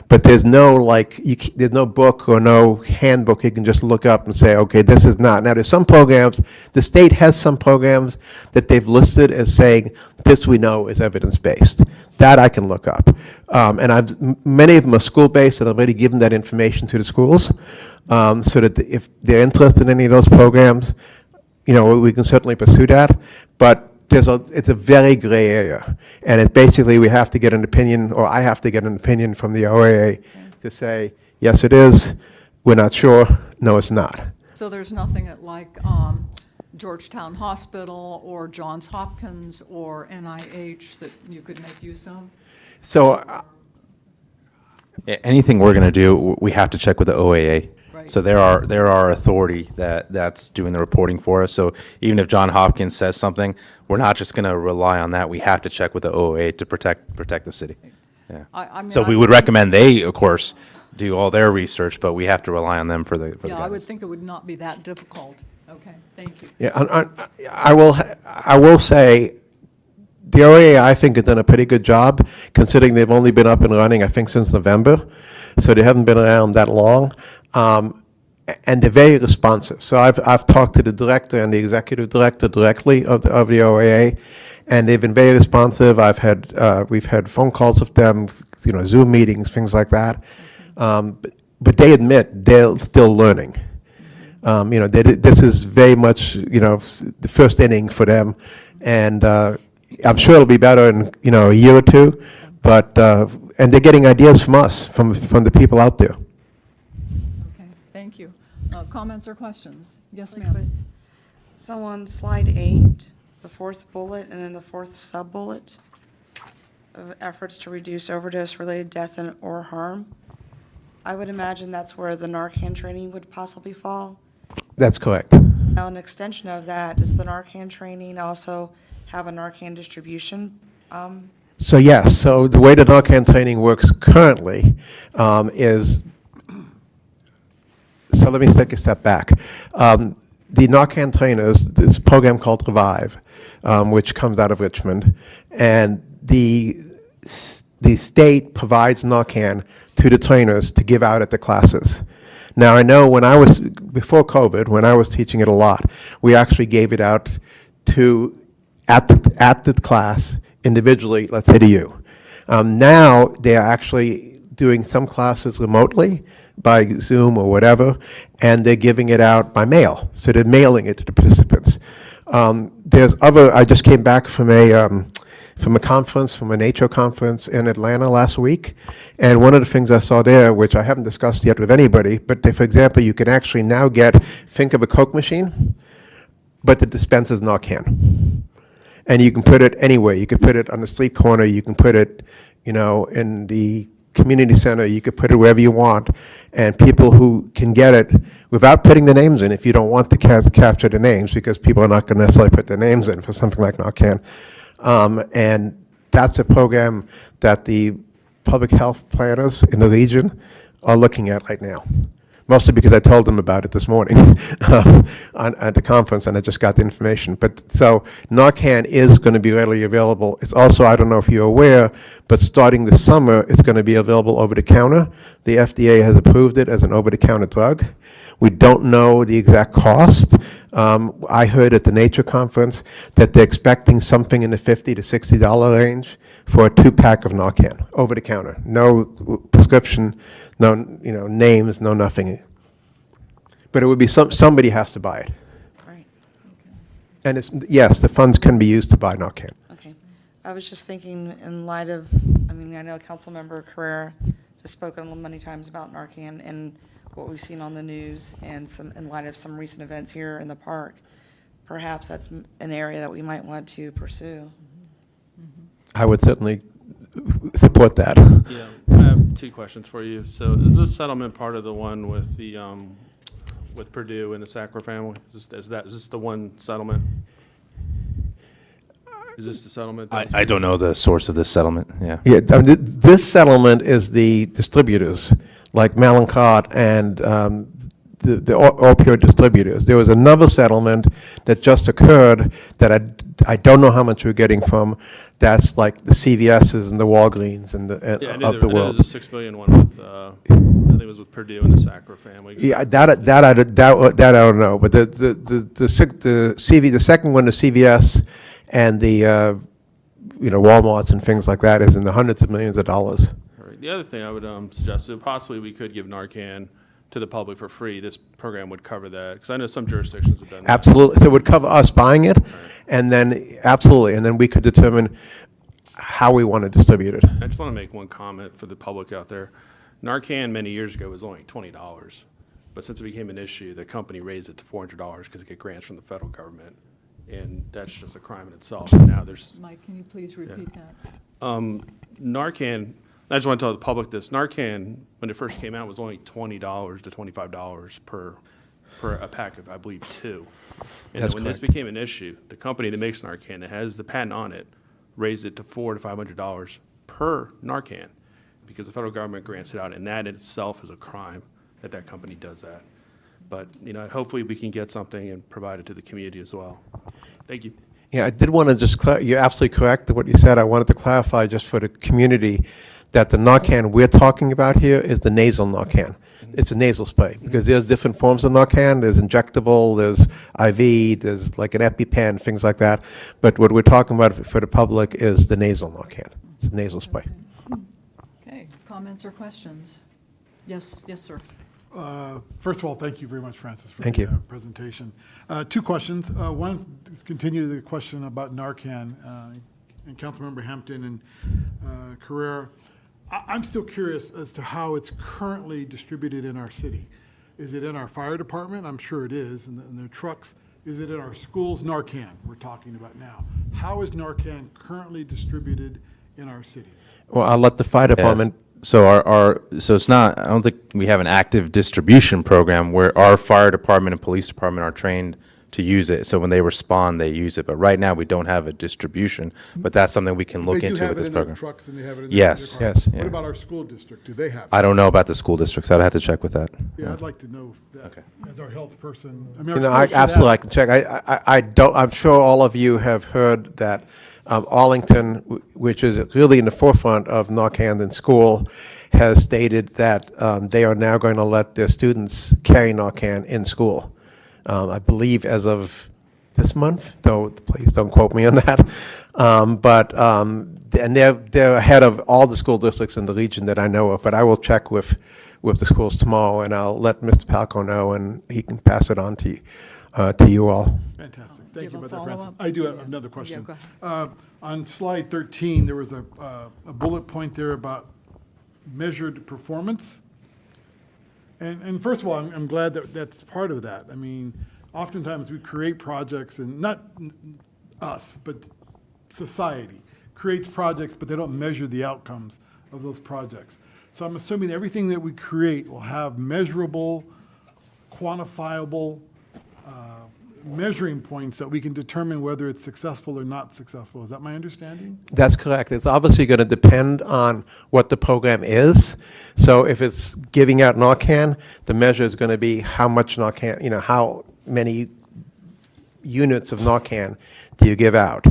But there's no there's no book or no handbook you can just look up and say, okay, this is not. Now there's some programs, the state has some programs that they've listed as saying, this we know is evidence-based. That I can look up. And many of them are school-based, and I've already given that information to the schools, so that if they're interested in any of those programs, we can certainly pursue that. But it's a very gray area, and basically we have to get an opinion, or I have to get an opinion from the OAA to say, yes, it is, we're not sure, no, it's not. So there's nothing like Georgetown Hospital or Johns Hopkins or NIH that you could make use of? So Anything we're going to do, we have to check with the OAA. Right. So they're our authority that's doing the reporting for us. So even if John Hopkins says something, we're not just going to rely on that. We have to check with the OAA to protect the city. Yeah. I mean, So we would recommend they, of course, do all their research, but we have to rely on them for the Yeah, I would guidance. think it would not be that difficult. Okay, thank you. yeah, I will say, the OAA, I think, has done a pretty good job, considering they've only been up and running, I think, since November. So they haven't been around that long. And they're very responsive. So I've talked to the director and the executive director directly of the OAA, and they've been very responsive. We've had phone calls with them, Zoom meetings, things like that. But they admit they're still learning. This is very much, the first inning for them, and I'm sure it'll be better in, a year or two. But and they're getting ideas from us, from the people out there. Okay, thank you. Comments or questions? Yes, ma'am. So on slide 8, the fourth bullet and then the fourth sub-bullet of efforts to reduce overdose-related death and or harm, I would imagine that's where the Narcan training would possibly fall. That's correct. Now, an extension of that, does the Narcan training also have a Narcan distribution? So yes, so the way the Narcan training works currently is, so let me take a step back. The Narcan trainers, it's a program called Revive, which comes out of Richmond, and the state provides Narcan to the trainers to give out at the classes. Now, I know when I was, before COVID, when I was teaching it a lot, we actually gave it out to, at the class, individually, let's say to you. Now, they're actually doing some classes remotely by Zoom or whatever, and they're giving it out by mail. So they're mailing it to the participants. There's other, I just came back from a conference, from an HO conference in Atlanta last week, and one of the things I saw there, which I haven't discussed yet with anybody, but for example, you can actually now think of a Coke machine, but the dispenser's Narcan. And you can put it anywhere. You could put it on the street corner, you can put it, in the community center, you could put it wherever you want, and people who can get it without putting the names in, if you don't want to capture the names, because people are not going to necessarily put their names in for something like Narcan. And that's a program that the public health planners in the region are looking at right now. Mostly because I told them about it this morning at the conference, and I just got the information. But so Narcan is going to be readily available. It's also, I don't know if you're aware, but starting this summer, it's going to be available over the counter. The FDA has approved it as an over-the-counter drug. We don't know the exact cost. I heard at the Nature Conference that they're expecting something in the $50 to $60 range for a 2-pack of Narcan, over the counter. No prescription, no names, no nothing. But it would be somebody has to buy it. Right, And yes, the funds can be used to buy Narcan. okay. I was just thinking in light of, I know Councilmember Carrera has spoken many times about Narcan and what we've seen on the news, and in light of some recent events here in the park, perhaps that's an area that we might want to pursue. I would certainly support that. Yeah, I have 2 questions for you. So is this settlement part of the one with the, with Purdue and the Sackler family? Is this the one settlement? Is this the settlement? I don't know the source of this settlement, yeah. Yeah, this settlement is the distributors, like Mallinckrodt and the opioid distributors. There was another settlement that just occurred that I don't know how much we're getting from. That's like the CVS's and the Walgreens and Yeah, of the world. there's a $6 billion one with, I think it was with Purdue and the Sackler family. Yeah, that I don't know. But the second one, the CVS and the Walmarts and things like that, is in the hundreds of millions of dollars. All right. The other thing I would suggest is possibly we could give Narcan to the public for free. This program would cover that, because I know some jurisdictions have done that. Absolutely. So it would cover us buying it, and then, absolutely, and then we could determine how we want to distribute it. I just want to make one comment for the public out there. Narcan many years ago was only $20, but since it became an issue, the company raised it to $400 because it get grants from the federal government, and that's just a crime in itself. And now there's Mike, can you please repeat that? Narcan. I just want to tell the public this. Narcan, when it first came out, was only $20 to $25 per a pack of, I believe, 2. And That's when this correct. became an issue, the company that makes Narcan, that has the patent on it, raised it to $400 to $500 per Narcan, because the federal government grants it out, and that in itself is a crime that company does that. But, hopefully we can get something and provide it to the community as well. Thank you. Yeah, I did want to just, you're absolutely correct to what you said. I wanted to clarify just for the community that the Narcan we're talking about here is the nasal Narcan. It's a nasal spray, because there's different forms of Narcan. There's injectable, there's IV, there's like an EpiPen, things like that. But what we're talking about for the public is the nasal Narcan. It's a nasal spray. Okay, comments or questions? Yes, sir. First of all, thank you very much, Francis, for Thank the you. presentation. 2 questions. One is continue the question about Narcan, and Councilmember Hampton and Carrera. I'm still curious as to how it's currently distributed in our city. Is it in our fire department? I'm sure it is, in their trucks. Is it in our schools? Narcan, we're talking about now. How is Narcan currently distributed in our cities? Well, I'll let the fire department. So so it's not, I don't think we have an active distribution program where our fire department and police department are trained to use it. So when they respond, they use it. But right now, we don't have a distribution, but that's something we can look into with this They do have it in program. their trucks and they have it in Yes, their cars. yes. What Yeah. about our school district? Do they have it? I don't know about the school districts. I'd have to check with that. Yeah, I'd like to know that Okay. as our health person. I mean, You our know, schools should have absolutely, I it. can check. I don't, I'm sure all of you have heard that Arlington, which is really in the forefront of Narcan in school, has stated that they are now going to let their students carry Narcan in school. I believe as of this month, though please don't quote me on that. And they're ahead of all the school districts in the region that I know of, but I will check with the schools tomorrow, and I'll let Mr. Palco know, and he can pass it on to you all. Fantastic. Do you Thank you have about a that, Francis. follow-up? I do have another question. go On slide 13, there was a bullet point there about measured performance. And first of all, I'm glad that that's part of that. I mean, oftentimes we create projects, and not us, but society creates projects, but they don't measure the outcomes of those projects. So I'm assuming that everything that we create will have measurable, quantifiable measuring points that we can determine whether it's successful or not successful. Is that my understanding? That's correct. It's obviously going to depend on what the program is. So if it's giving out Narcan, the measure is going to be how much Narcan, how many units of Narcan do you give out?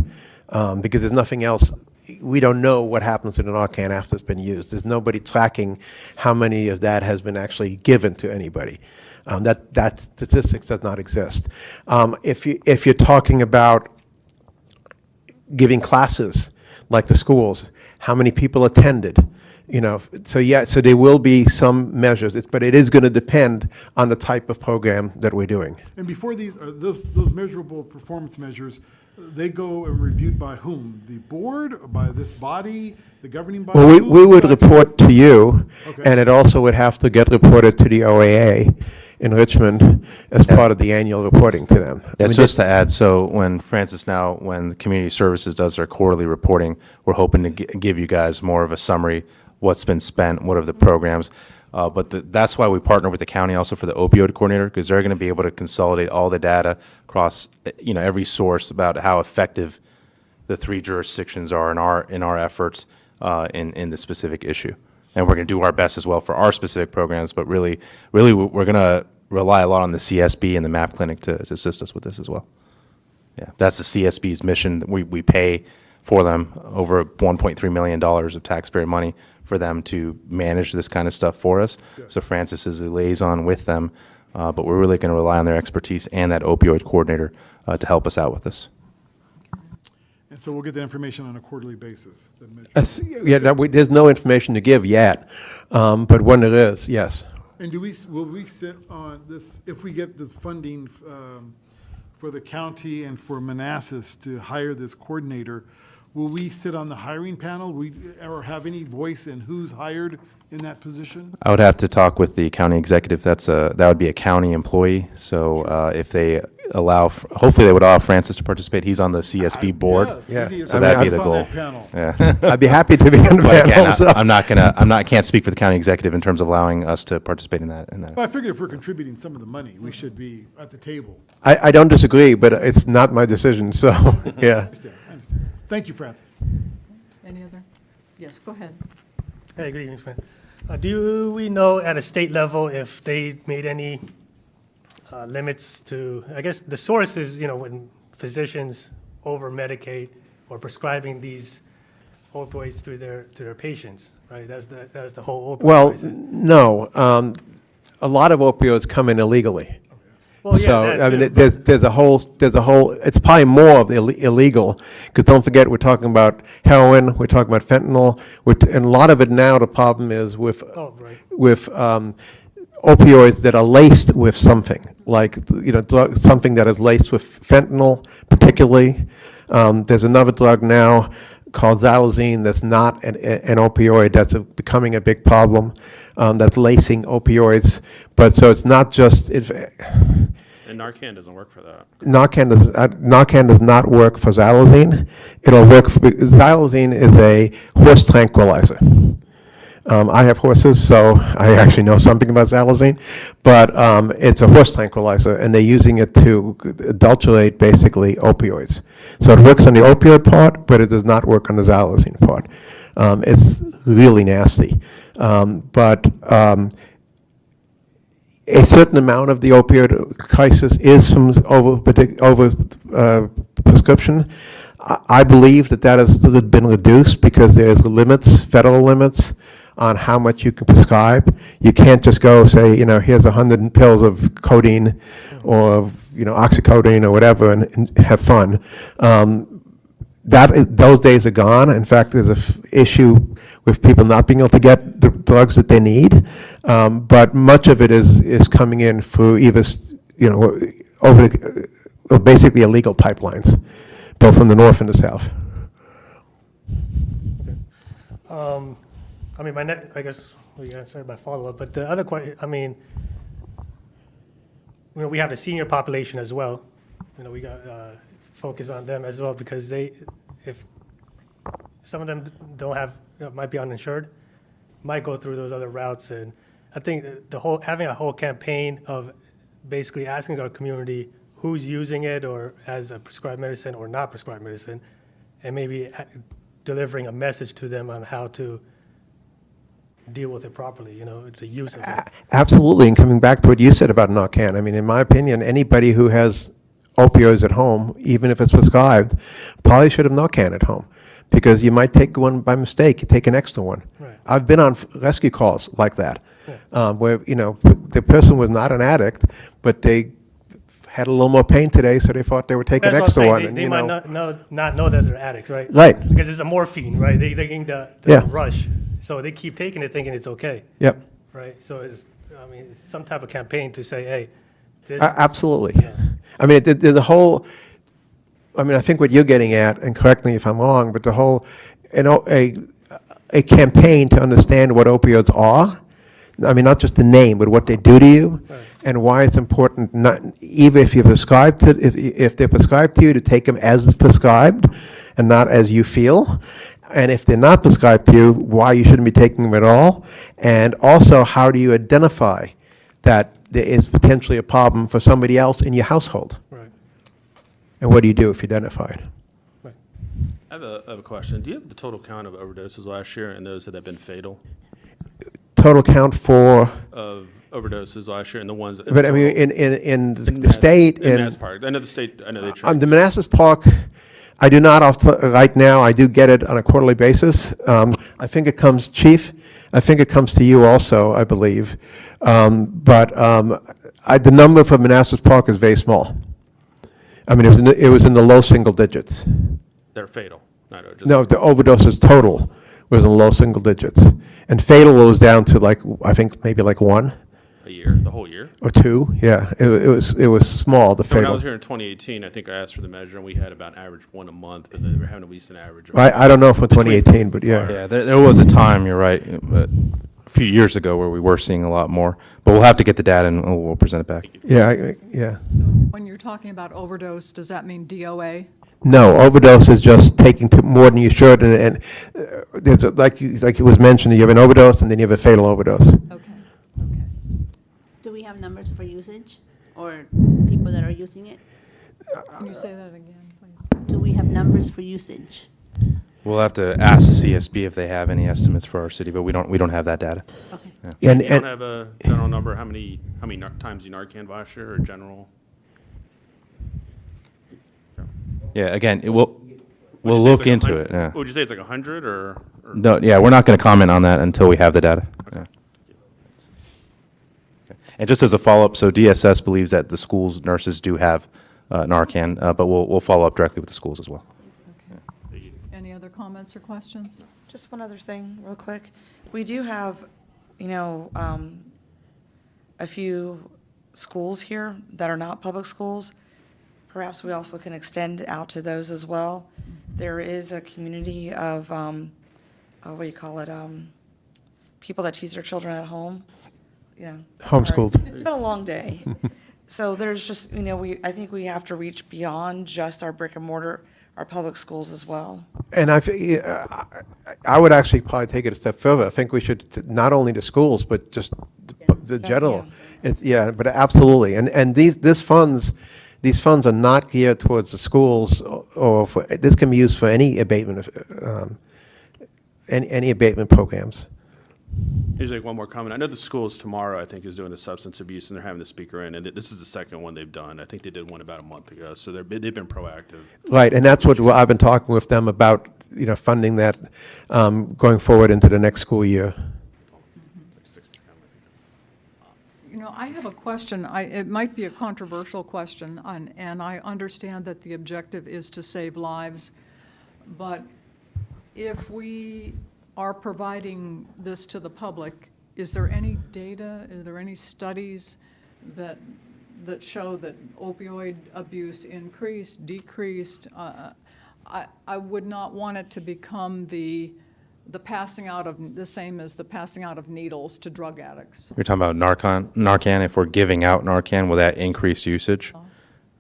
Because there's nothing else. We don't know what happens to the Narcan after it's been used. There's nobody tracking how many of that has been actually given to anybody. That statistics does not exist. If you're talking about giving classes, like the schools, how many people attended, so there will be some measures, but it is going to depend on the type of program that we're doing. And before those measurable performance measures, they go and reviewed by whom? The board, or by this body, the governing body? Well, we Who would actually- report to you, Okay. and it also would have to get reported to the OAA in Richmond as part of the annual reporting to them. I It's mean, just to add, so when when Community Services does their quarterly reporting, we're hoping to give you guys more of a summary, what's been spent, what are the programs. But that's why we partner with the county also for the opioid coordinator, because they're going to be able to consolidate all the data across, every source about how effective the three jurisdictions are in our efforts in the specific issue. And we're going to do our best as well for our specific programs, but really, we're going to rely a lot on the CSB and the MAP clinic to assist us with this as well. Yeah, that's the CSB's mission. We pay for them over $1.3 million of taxpayer money for them to manage this kind of stuff for us. So Francis is a liaison with them, but we're really going to rely on their expertise and that opioid coordinator to help us out with this. And so we'll get the information on a quarterly basis. the measure. there's no information to give yet, but when there is, yes. And will we sit on this, if we get the funding for the county and for Manassas to hire this coordinator, will we sit on the hiring panel? Or have any voice in who's hired in that position? I would have to talk with the county executive. That would be a county employee. So if they hopefully they would allow Francis to participate. He's on the CSB board. Yes, Yeah. we need- So I that'd mean, be the on goal. that panel. Yeah. I'd be happy to be on the But again, panel, so. I can't speak for the county executive in terms of allowing us to participate in that. Well, I figured if we're contributing some of the money, we should be at the table. I don't disagree, but it's not my decision, so, yeah. I understand. Thank you, Francis. Any other? Yes, go ahead. Hey, good evening, friend. Do we know at a state level if they made any limits to, I guess the source is, when physicians over-medicate or prescribing these opioids to their patients, right? That's the whole opioid Well, crisis. no, a lot of opioids come in illegally. Well, yeah, So, that I mean, too. there's a whole, it's probably more of the illegal, because don't forget, we're talking about heroin, we're talking about fentanyl, and a lot of it now, the problem is with, Oh, right. with opioids that are laced with something, like, something that is laced with fentanyl particularly. There's another drug now called xylazine that's not an opioid, that's becoming a big problem, that's lacing opioids. But so it's not just, And Narcan doesn't work for that. Narcan does not work for xylazine. It'll work for, xylazine is a horse tranquilizer. I have horses, so I actually know something about xylazine, but it's a horse tranquilizer, and they're using it to adulterate basically opioids. So it works on the opioid part, but it does not work on the xylazine part. It's really nasty. But a certain amount of the opioid crisis is from over prescription. I believe that has been reduced because there's limits, federal limits, on how much you can prescribe. You can't just go say, here's 100 pills of codeine or, oxycodone or whatever and have fun. Those days are gone. In fact, there's an issue with people not being able to get the drugs that they need. But much of it is coming in through either, basically illegal pipelines, both from the north and the south. I guess we answered my follow-up, but the other question, we have the senior population as well. We got focus on them as well because if some of them don't have, might be uninsured, might go through those other routes. And I think having a whole campaign of basically asking our community who's using it or as a prescribed medicine or not prescribed medicine, and maybe delivering a message to them on how to deal with it properly, the use of it. Absolutely, and coming back to what you said about Narcan, in my opinion, anybody who has opioids at home, even if it's prescribed, probably should have Narcan at home, because you might take one by mistake, you take an extra one. Right. I've been on rescue calls like that, where, the person was not an addict, but they had a little more pain today, so they thought they were taking That's extra what I'm one. saying. And, They might not know that they're addicts, right? Right. Because it's a morphine, right? They're getting the Yeah. rush, so they keep taking it thinking it's okay, Yep, right? So it's some type of campaign to say, hey, this. absolutely. Yeah. There's a whole, I think what you're getting at, and correct me if I'm wrong, but the whole, a campaign to understand what opioids are, not just the name, but what they do to you, Right. and why it's important, not, even if you're prescribed to, if they're prescribed to you, to take them as prescribed and not as you feel. And if they're not prescribed to you, why you shouldn't be taking them at all. And also, how do you identify that there is potentially a problem for somebody else in your household? Right. And what do you do if you identify it? Right. I have a question. Do you have the total count of overdoses last year and those that have been fatal? Total count for, Of overdoses last year and the ones. but in the state, In Manassas Park. I know the state, I know they track. on the Manassas Park, I do not right now, I do get it on a quarterly basis. I think it comes, Chief, I think it comes to you also, I believe. But the number for Manassas Park is very small. It was in the low single digits. They're fatal. Just No, the overdoses total was in low single digits. And fatal was down to I think maybe one a year, the whole year. or two. Yeah, it was small, the So when I fatal. was here in 2018, I think I asked for the measure, and we had about average one a month, but they were having at least an average. Of I don't know for between 2018, but yeah. Yeah, there was a time, you're right, a few years ago where we were seeing a lot more. But we'll have to get the data and we'll present it back. Yeah, yeah. So when you're talking about overdose, does that mean DOA? No, overdose is just taking more than you should, and there's like it was mentioned, you have an overdose and then you have a fatal overdose. Okay. Do we have numbers for usage or people that are using it? Can you say that again, please? Do we have numbers for usage? We'll have to ask the CSB if they have any estimates for our city, but we don't have that data. Okay. And, You don't have a general number, how many times you Narcan last year, or general? Yeah, again, we'll Would you say look it's like into 100? it, yeah. Would you say it's like 100 or? No, yeah, we're not going to comment on that until we have the data. Yeah. Okay. And just as a follow-up, so DSS believes that the schools nurses do have Narcan, but we'll follow up directly with the schools as well. Okay. Any other comments or questions? Just one other thing, real quick. We do have, a few schools here that are not public schools. Perhaps we also can extend out to those as well. there is a community of, what do you call it, people that tease their children at home. Yeah. Homeschooled. Sorry. It's been a long day. So there's just, I think we have to reach beyond just our brick and mortar, our public schools as well. And I would actually probably take it a step further. I think we should, not only the schools, but just the general. Yeah, but absolutely. And these funds are not geared towards the schools, or this can be used for any abatement, any abatement programs. Here's like one more comment. I know the schools tomorrow, I think, is doing the substance abuse, and they're having the speaker in, and this is the second one they've done. I think they did one about a month ago, so they've been proactive. Right, and that's what I've been talking with them about, funding that going forward into the next school year. I have a question. It might be a controversial question, and I understand that the objective is to save lives. But if we are providing this to the public, is there any data, is there any studies that show that opioid abuse increased, decreased? I would not want it to become the passing out of, the same as the passing out of needles to drug addicts. You're talking about Narcan. If we're giving out Narcan, will that increase usage?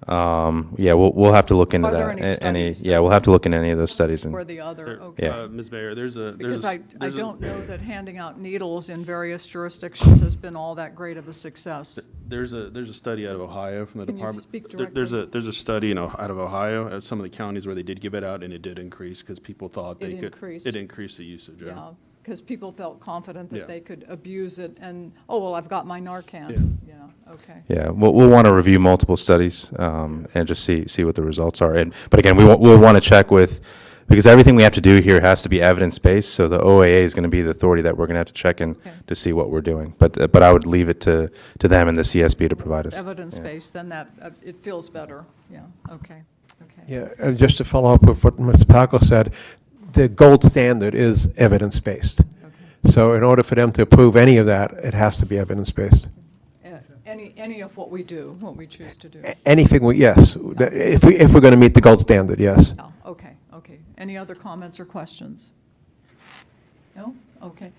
Yeah, we'll have to look into Are there that. any studies Yeah, we'll have to look into any of those studies. Or the other, okay. Yeah. Ms. Mayor, Because I don't know that handing out needles in various jurisdictions has been all that great of a success. There's a study out of Ohio from the Can you department. speak There's a study out of Ohio at some of the counties where they did give it out, and it did increase because people thought they could. Increased. It increased the usage. Yeah, because people felt confident Yeah. that they could abuse it and, oh, well, I've got my Narcan. Yeah. Okay. Yeah, we'll want to review multiple studies and just see what the results are. But again, we'll want to check with, because everything we have to do here has to be evidence-based, so the OAA is going to be the authority that we're going to have to check in to see what we're doing. But I would leave it to them and the CSB to provide us. Evidence-based, then that, it feels better. Yeah, okay, okay. Yeah, just to follow up with what Mr. Paco said, the gold standard is evidence-based. So in order for them to approve any of that, it has to be evidence-based. Any of what we do, what we choose to do. Anything, yes. If we're going to meet the gold standard, yes. Oh, okay, okay. Any other comments or questions? No? Okay.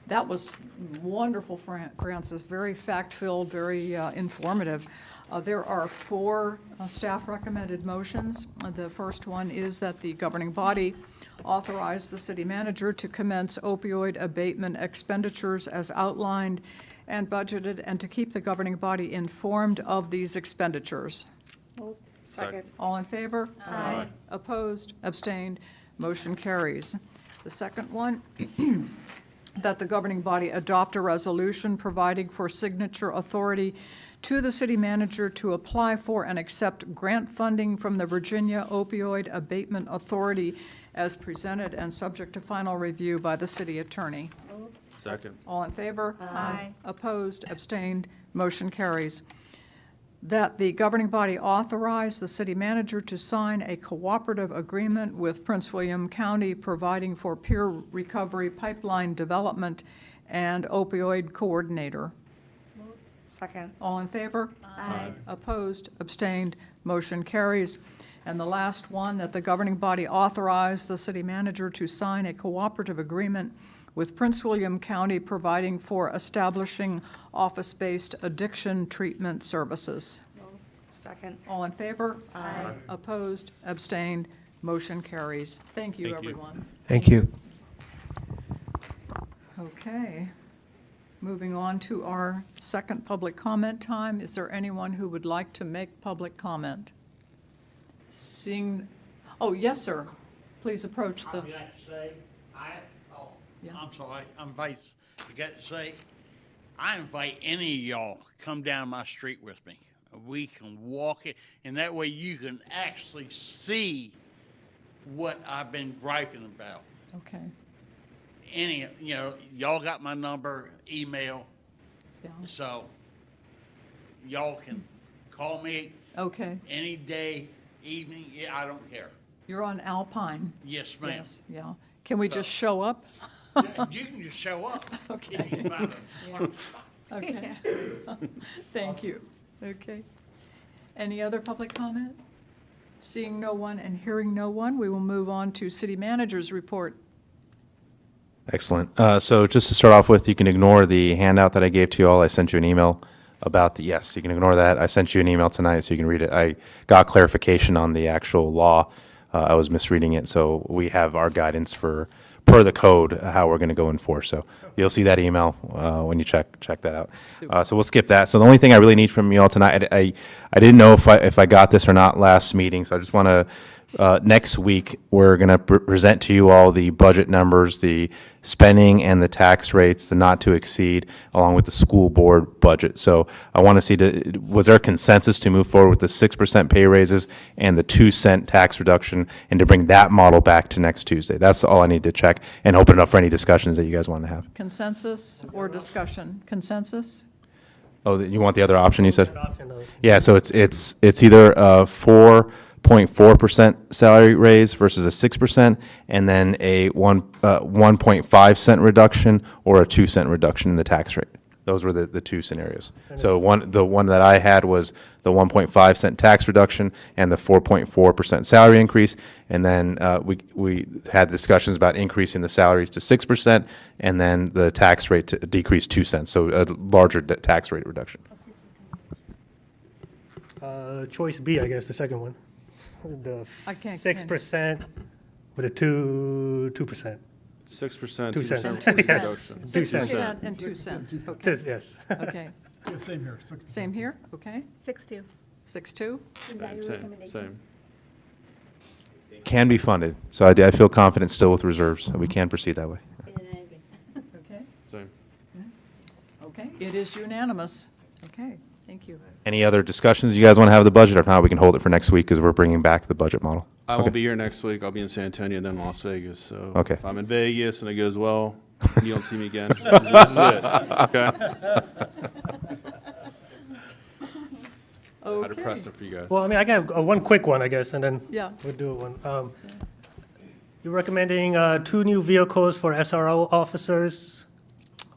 That was wonderful, Francis. Very fact-filled, very informative. There are 4 staff-recommended motions. The first one is that the governing body authorize the city manager to commence opioid abatement expenditures as outlined and budgeted, and to keep the governing body informed of these expenditures. Second. All in favor? Aye. Opposed? Abstained? Motion carries. The second one, that the governing body adopt a resolution providing for signature authority to the city manager to apply for and accept grant funding from the Virginia Opioid Abatement Authority as presented and subject to final review by the city attorney. Second. All in favor? Aye. Opposed? Abstained? Motion carries. That the governing body authorize the city manager to sign a cooperative agreement with Prince William County providing for peer recovery pipeline development and opioid coordinator. Second. All in favor? Aye. Opposed? Abstained? Motion carries. And the last one, that the governing body authorize the city manager to sign a cooperative agreement with Prince William County providing for establishing office-based addiction treatment services. Second. All in favor? Aye. Opposed? Abstained? Motion carries. Thank you, Thank you. everyone. Thank you. Okay. Moving on to our second public comment time. Is there anyone who would like to make public comment? Seeing, oh, yes, sir. Please approach the, I'd like to say, Yeah. I'm sorry, I'm vice. I got to say, I invite any of y'all come down my street with me. We can walk it, and that way you can actually see what I've been griping about. okay. Y'all got my number, email, Yeah. so y'all can call me Okay. any day, evening, yeah, I don't care. You're on Alpine. Yes, ma'am. Yes, yeah. Can we So- just show up? You can just show up. Okay. If you find a parking spot. Okay. Thank you. Okay. Any other public comment? Seeing no one and hearing no one, we will move on to city manager's report. Excellent. So just to start off with, you can ignore the handout that I gave to you all. I sent you an email about the, yes, you can ignore that. I sent you an email tonight so you can read it. I got clarification on the actual law. I was misreading it, so we have our guidance for, per the code, how we're going to go enforce. So you'll see that email when you check that out. So we'll skip that. So the only thing I really need from you all tonight, I didn't know if I got this or not last meeting, so I just want to, next week, we're going to present to you all the budget numbers, the spending and the tax rates, the not to exceed, along with the school board budget. So I want to see, was there a consensus to move forward with the 6% pay raises and the 2-cent tax reduction, and to bring that model back to next Tuesday? That's all I need to check, and open it up for any discussions that you guys want to have. Consensus or discussion? Consensus? Oh, you want the other option, you said? Option though. Yeah, so it's either 4.4% salary raise versus a 6%, and then a 1.5 cent reduction or a 2 cent reduction in the tax rate. Those were the two scenarios. So the one that I had was the 1.5 cent tax reduction and the 4.4% salary increase, and then we had discussions about increasing the salaries to 6%, and then the tax rate to decrease 2 cents, so a larger tax rate reduction. Choice B, I guess, the second one. The I can't- 6% with a 2%. 6%, 2 cents. 2% 2 reduction. cents. 2 6% cents. and 2 cents. Okay, Yes. okay. Yeah, same here. Same here, okay. 6-2. 6-2. Is that your Same, recommendation? same. Can be funded, so I feel confident still with reserves. We can proceed that way. Okay, Same. okay. It is unanimous. Okay, thank you. Any other discussions you guys want to have of the budget? If not, we can hold it for next week because we're bringing back the budget model. I Okay. won't be here next week. I'll be in San Antonio and then Las Vegas. So Okay. if I'm in Vegas and it goes well, you don't see me again. This is it. Okay. How to press Okay. it for you guys. Well, I mean, I got one quick one, I guess, and then Yeah. we'll do one. You're recommending 2 new vehicles for SRO officers,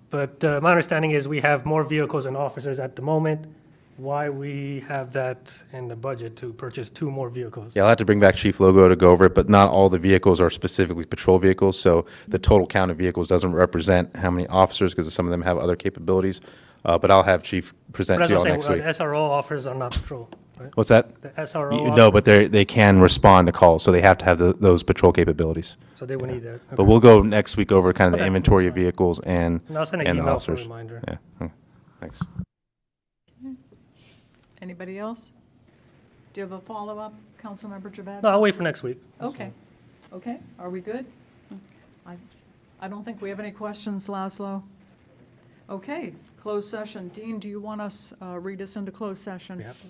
but my understanding is we have more vehicles than officers at the moment. Why we have that in the budget to purchase 2 more vehicles? Yeah, I'll have to bring back Chief Logo to go over it, but not all the vehicles are specifically patrol vehicles, so the total count of vehicles doesn't represent how many officers, because some of them have other capabilities. But I'll have Chief present But to you all that's next what I'm week. saying, the SRO officers are not patrol, right? What's that? The SRO. No, but they can respond to calls, so they have to have those patrol capabilities. So they will need that. But Okay. we'll go next week over kind of the Okay, inventory that's of fine. vehicles and And I'll send an and email for a officers. reminder. Yeah, thanks. Anybody else? Do you have a follow-up, Councilmember Javed? No, I'll wait for next week. Okay, okay, are we good? I don't think we have any questions, Laszlo. Okay, closed session. Dean, do you want us, read us into closed session? We have to-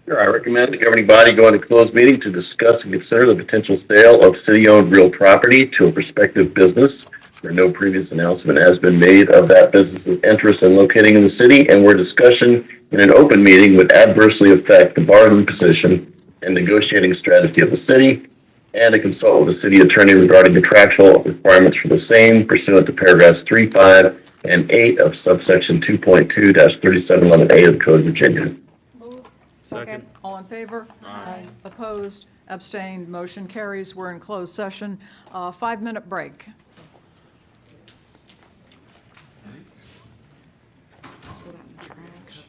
Sure, I recommend the governing body go into closed meeting to discuss and consider the potential sale of city-owned real property to a prospective business where no previous announcement has been made of that business's interest in locating in the city, and where discussion in an open meeting would adversely affect the bargaining position and negotiating strategy of the city, and to consult with the city attorney regarding contractual requirements for the same pursuant to paragraphs 3, 5, and 8 of subsection 2.2-3711A of the Code of Virginia. Second. All in favor? Aye. Opposed? Abstained? Motion carries. We're in closed session. 5-minute break.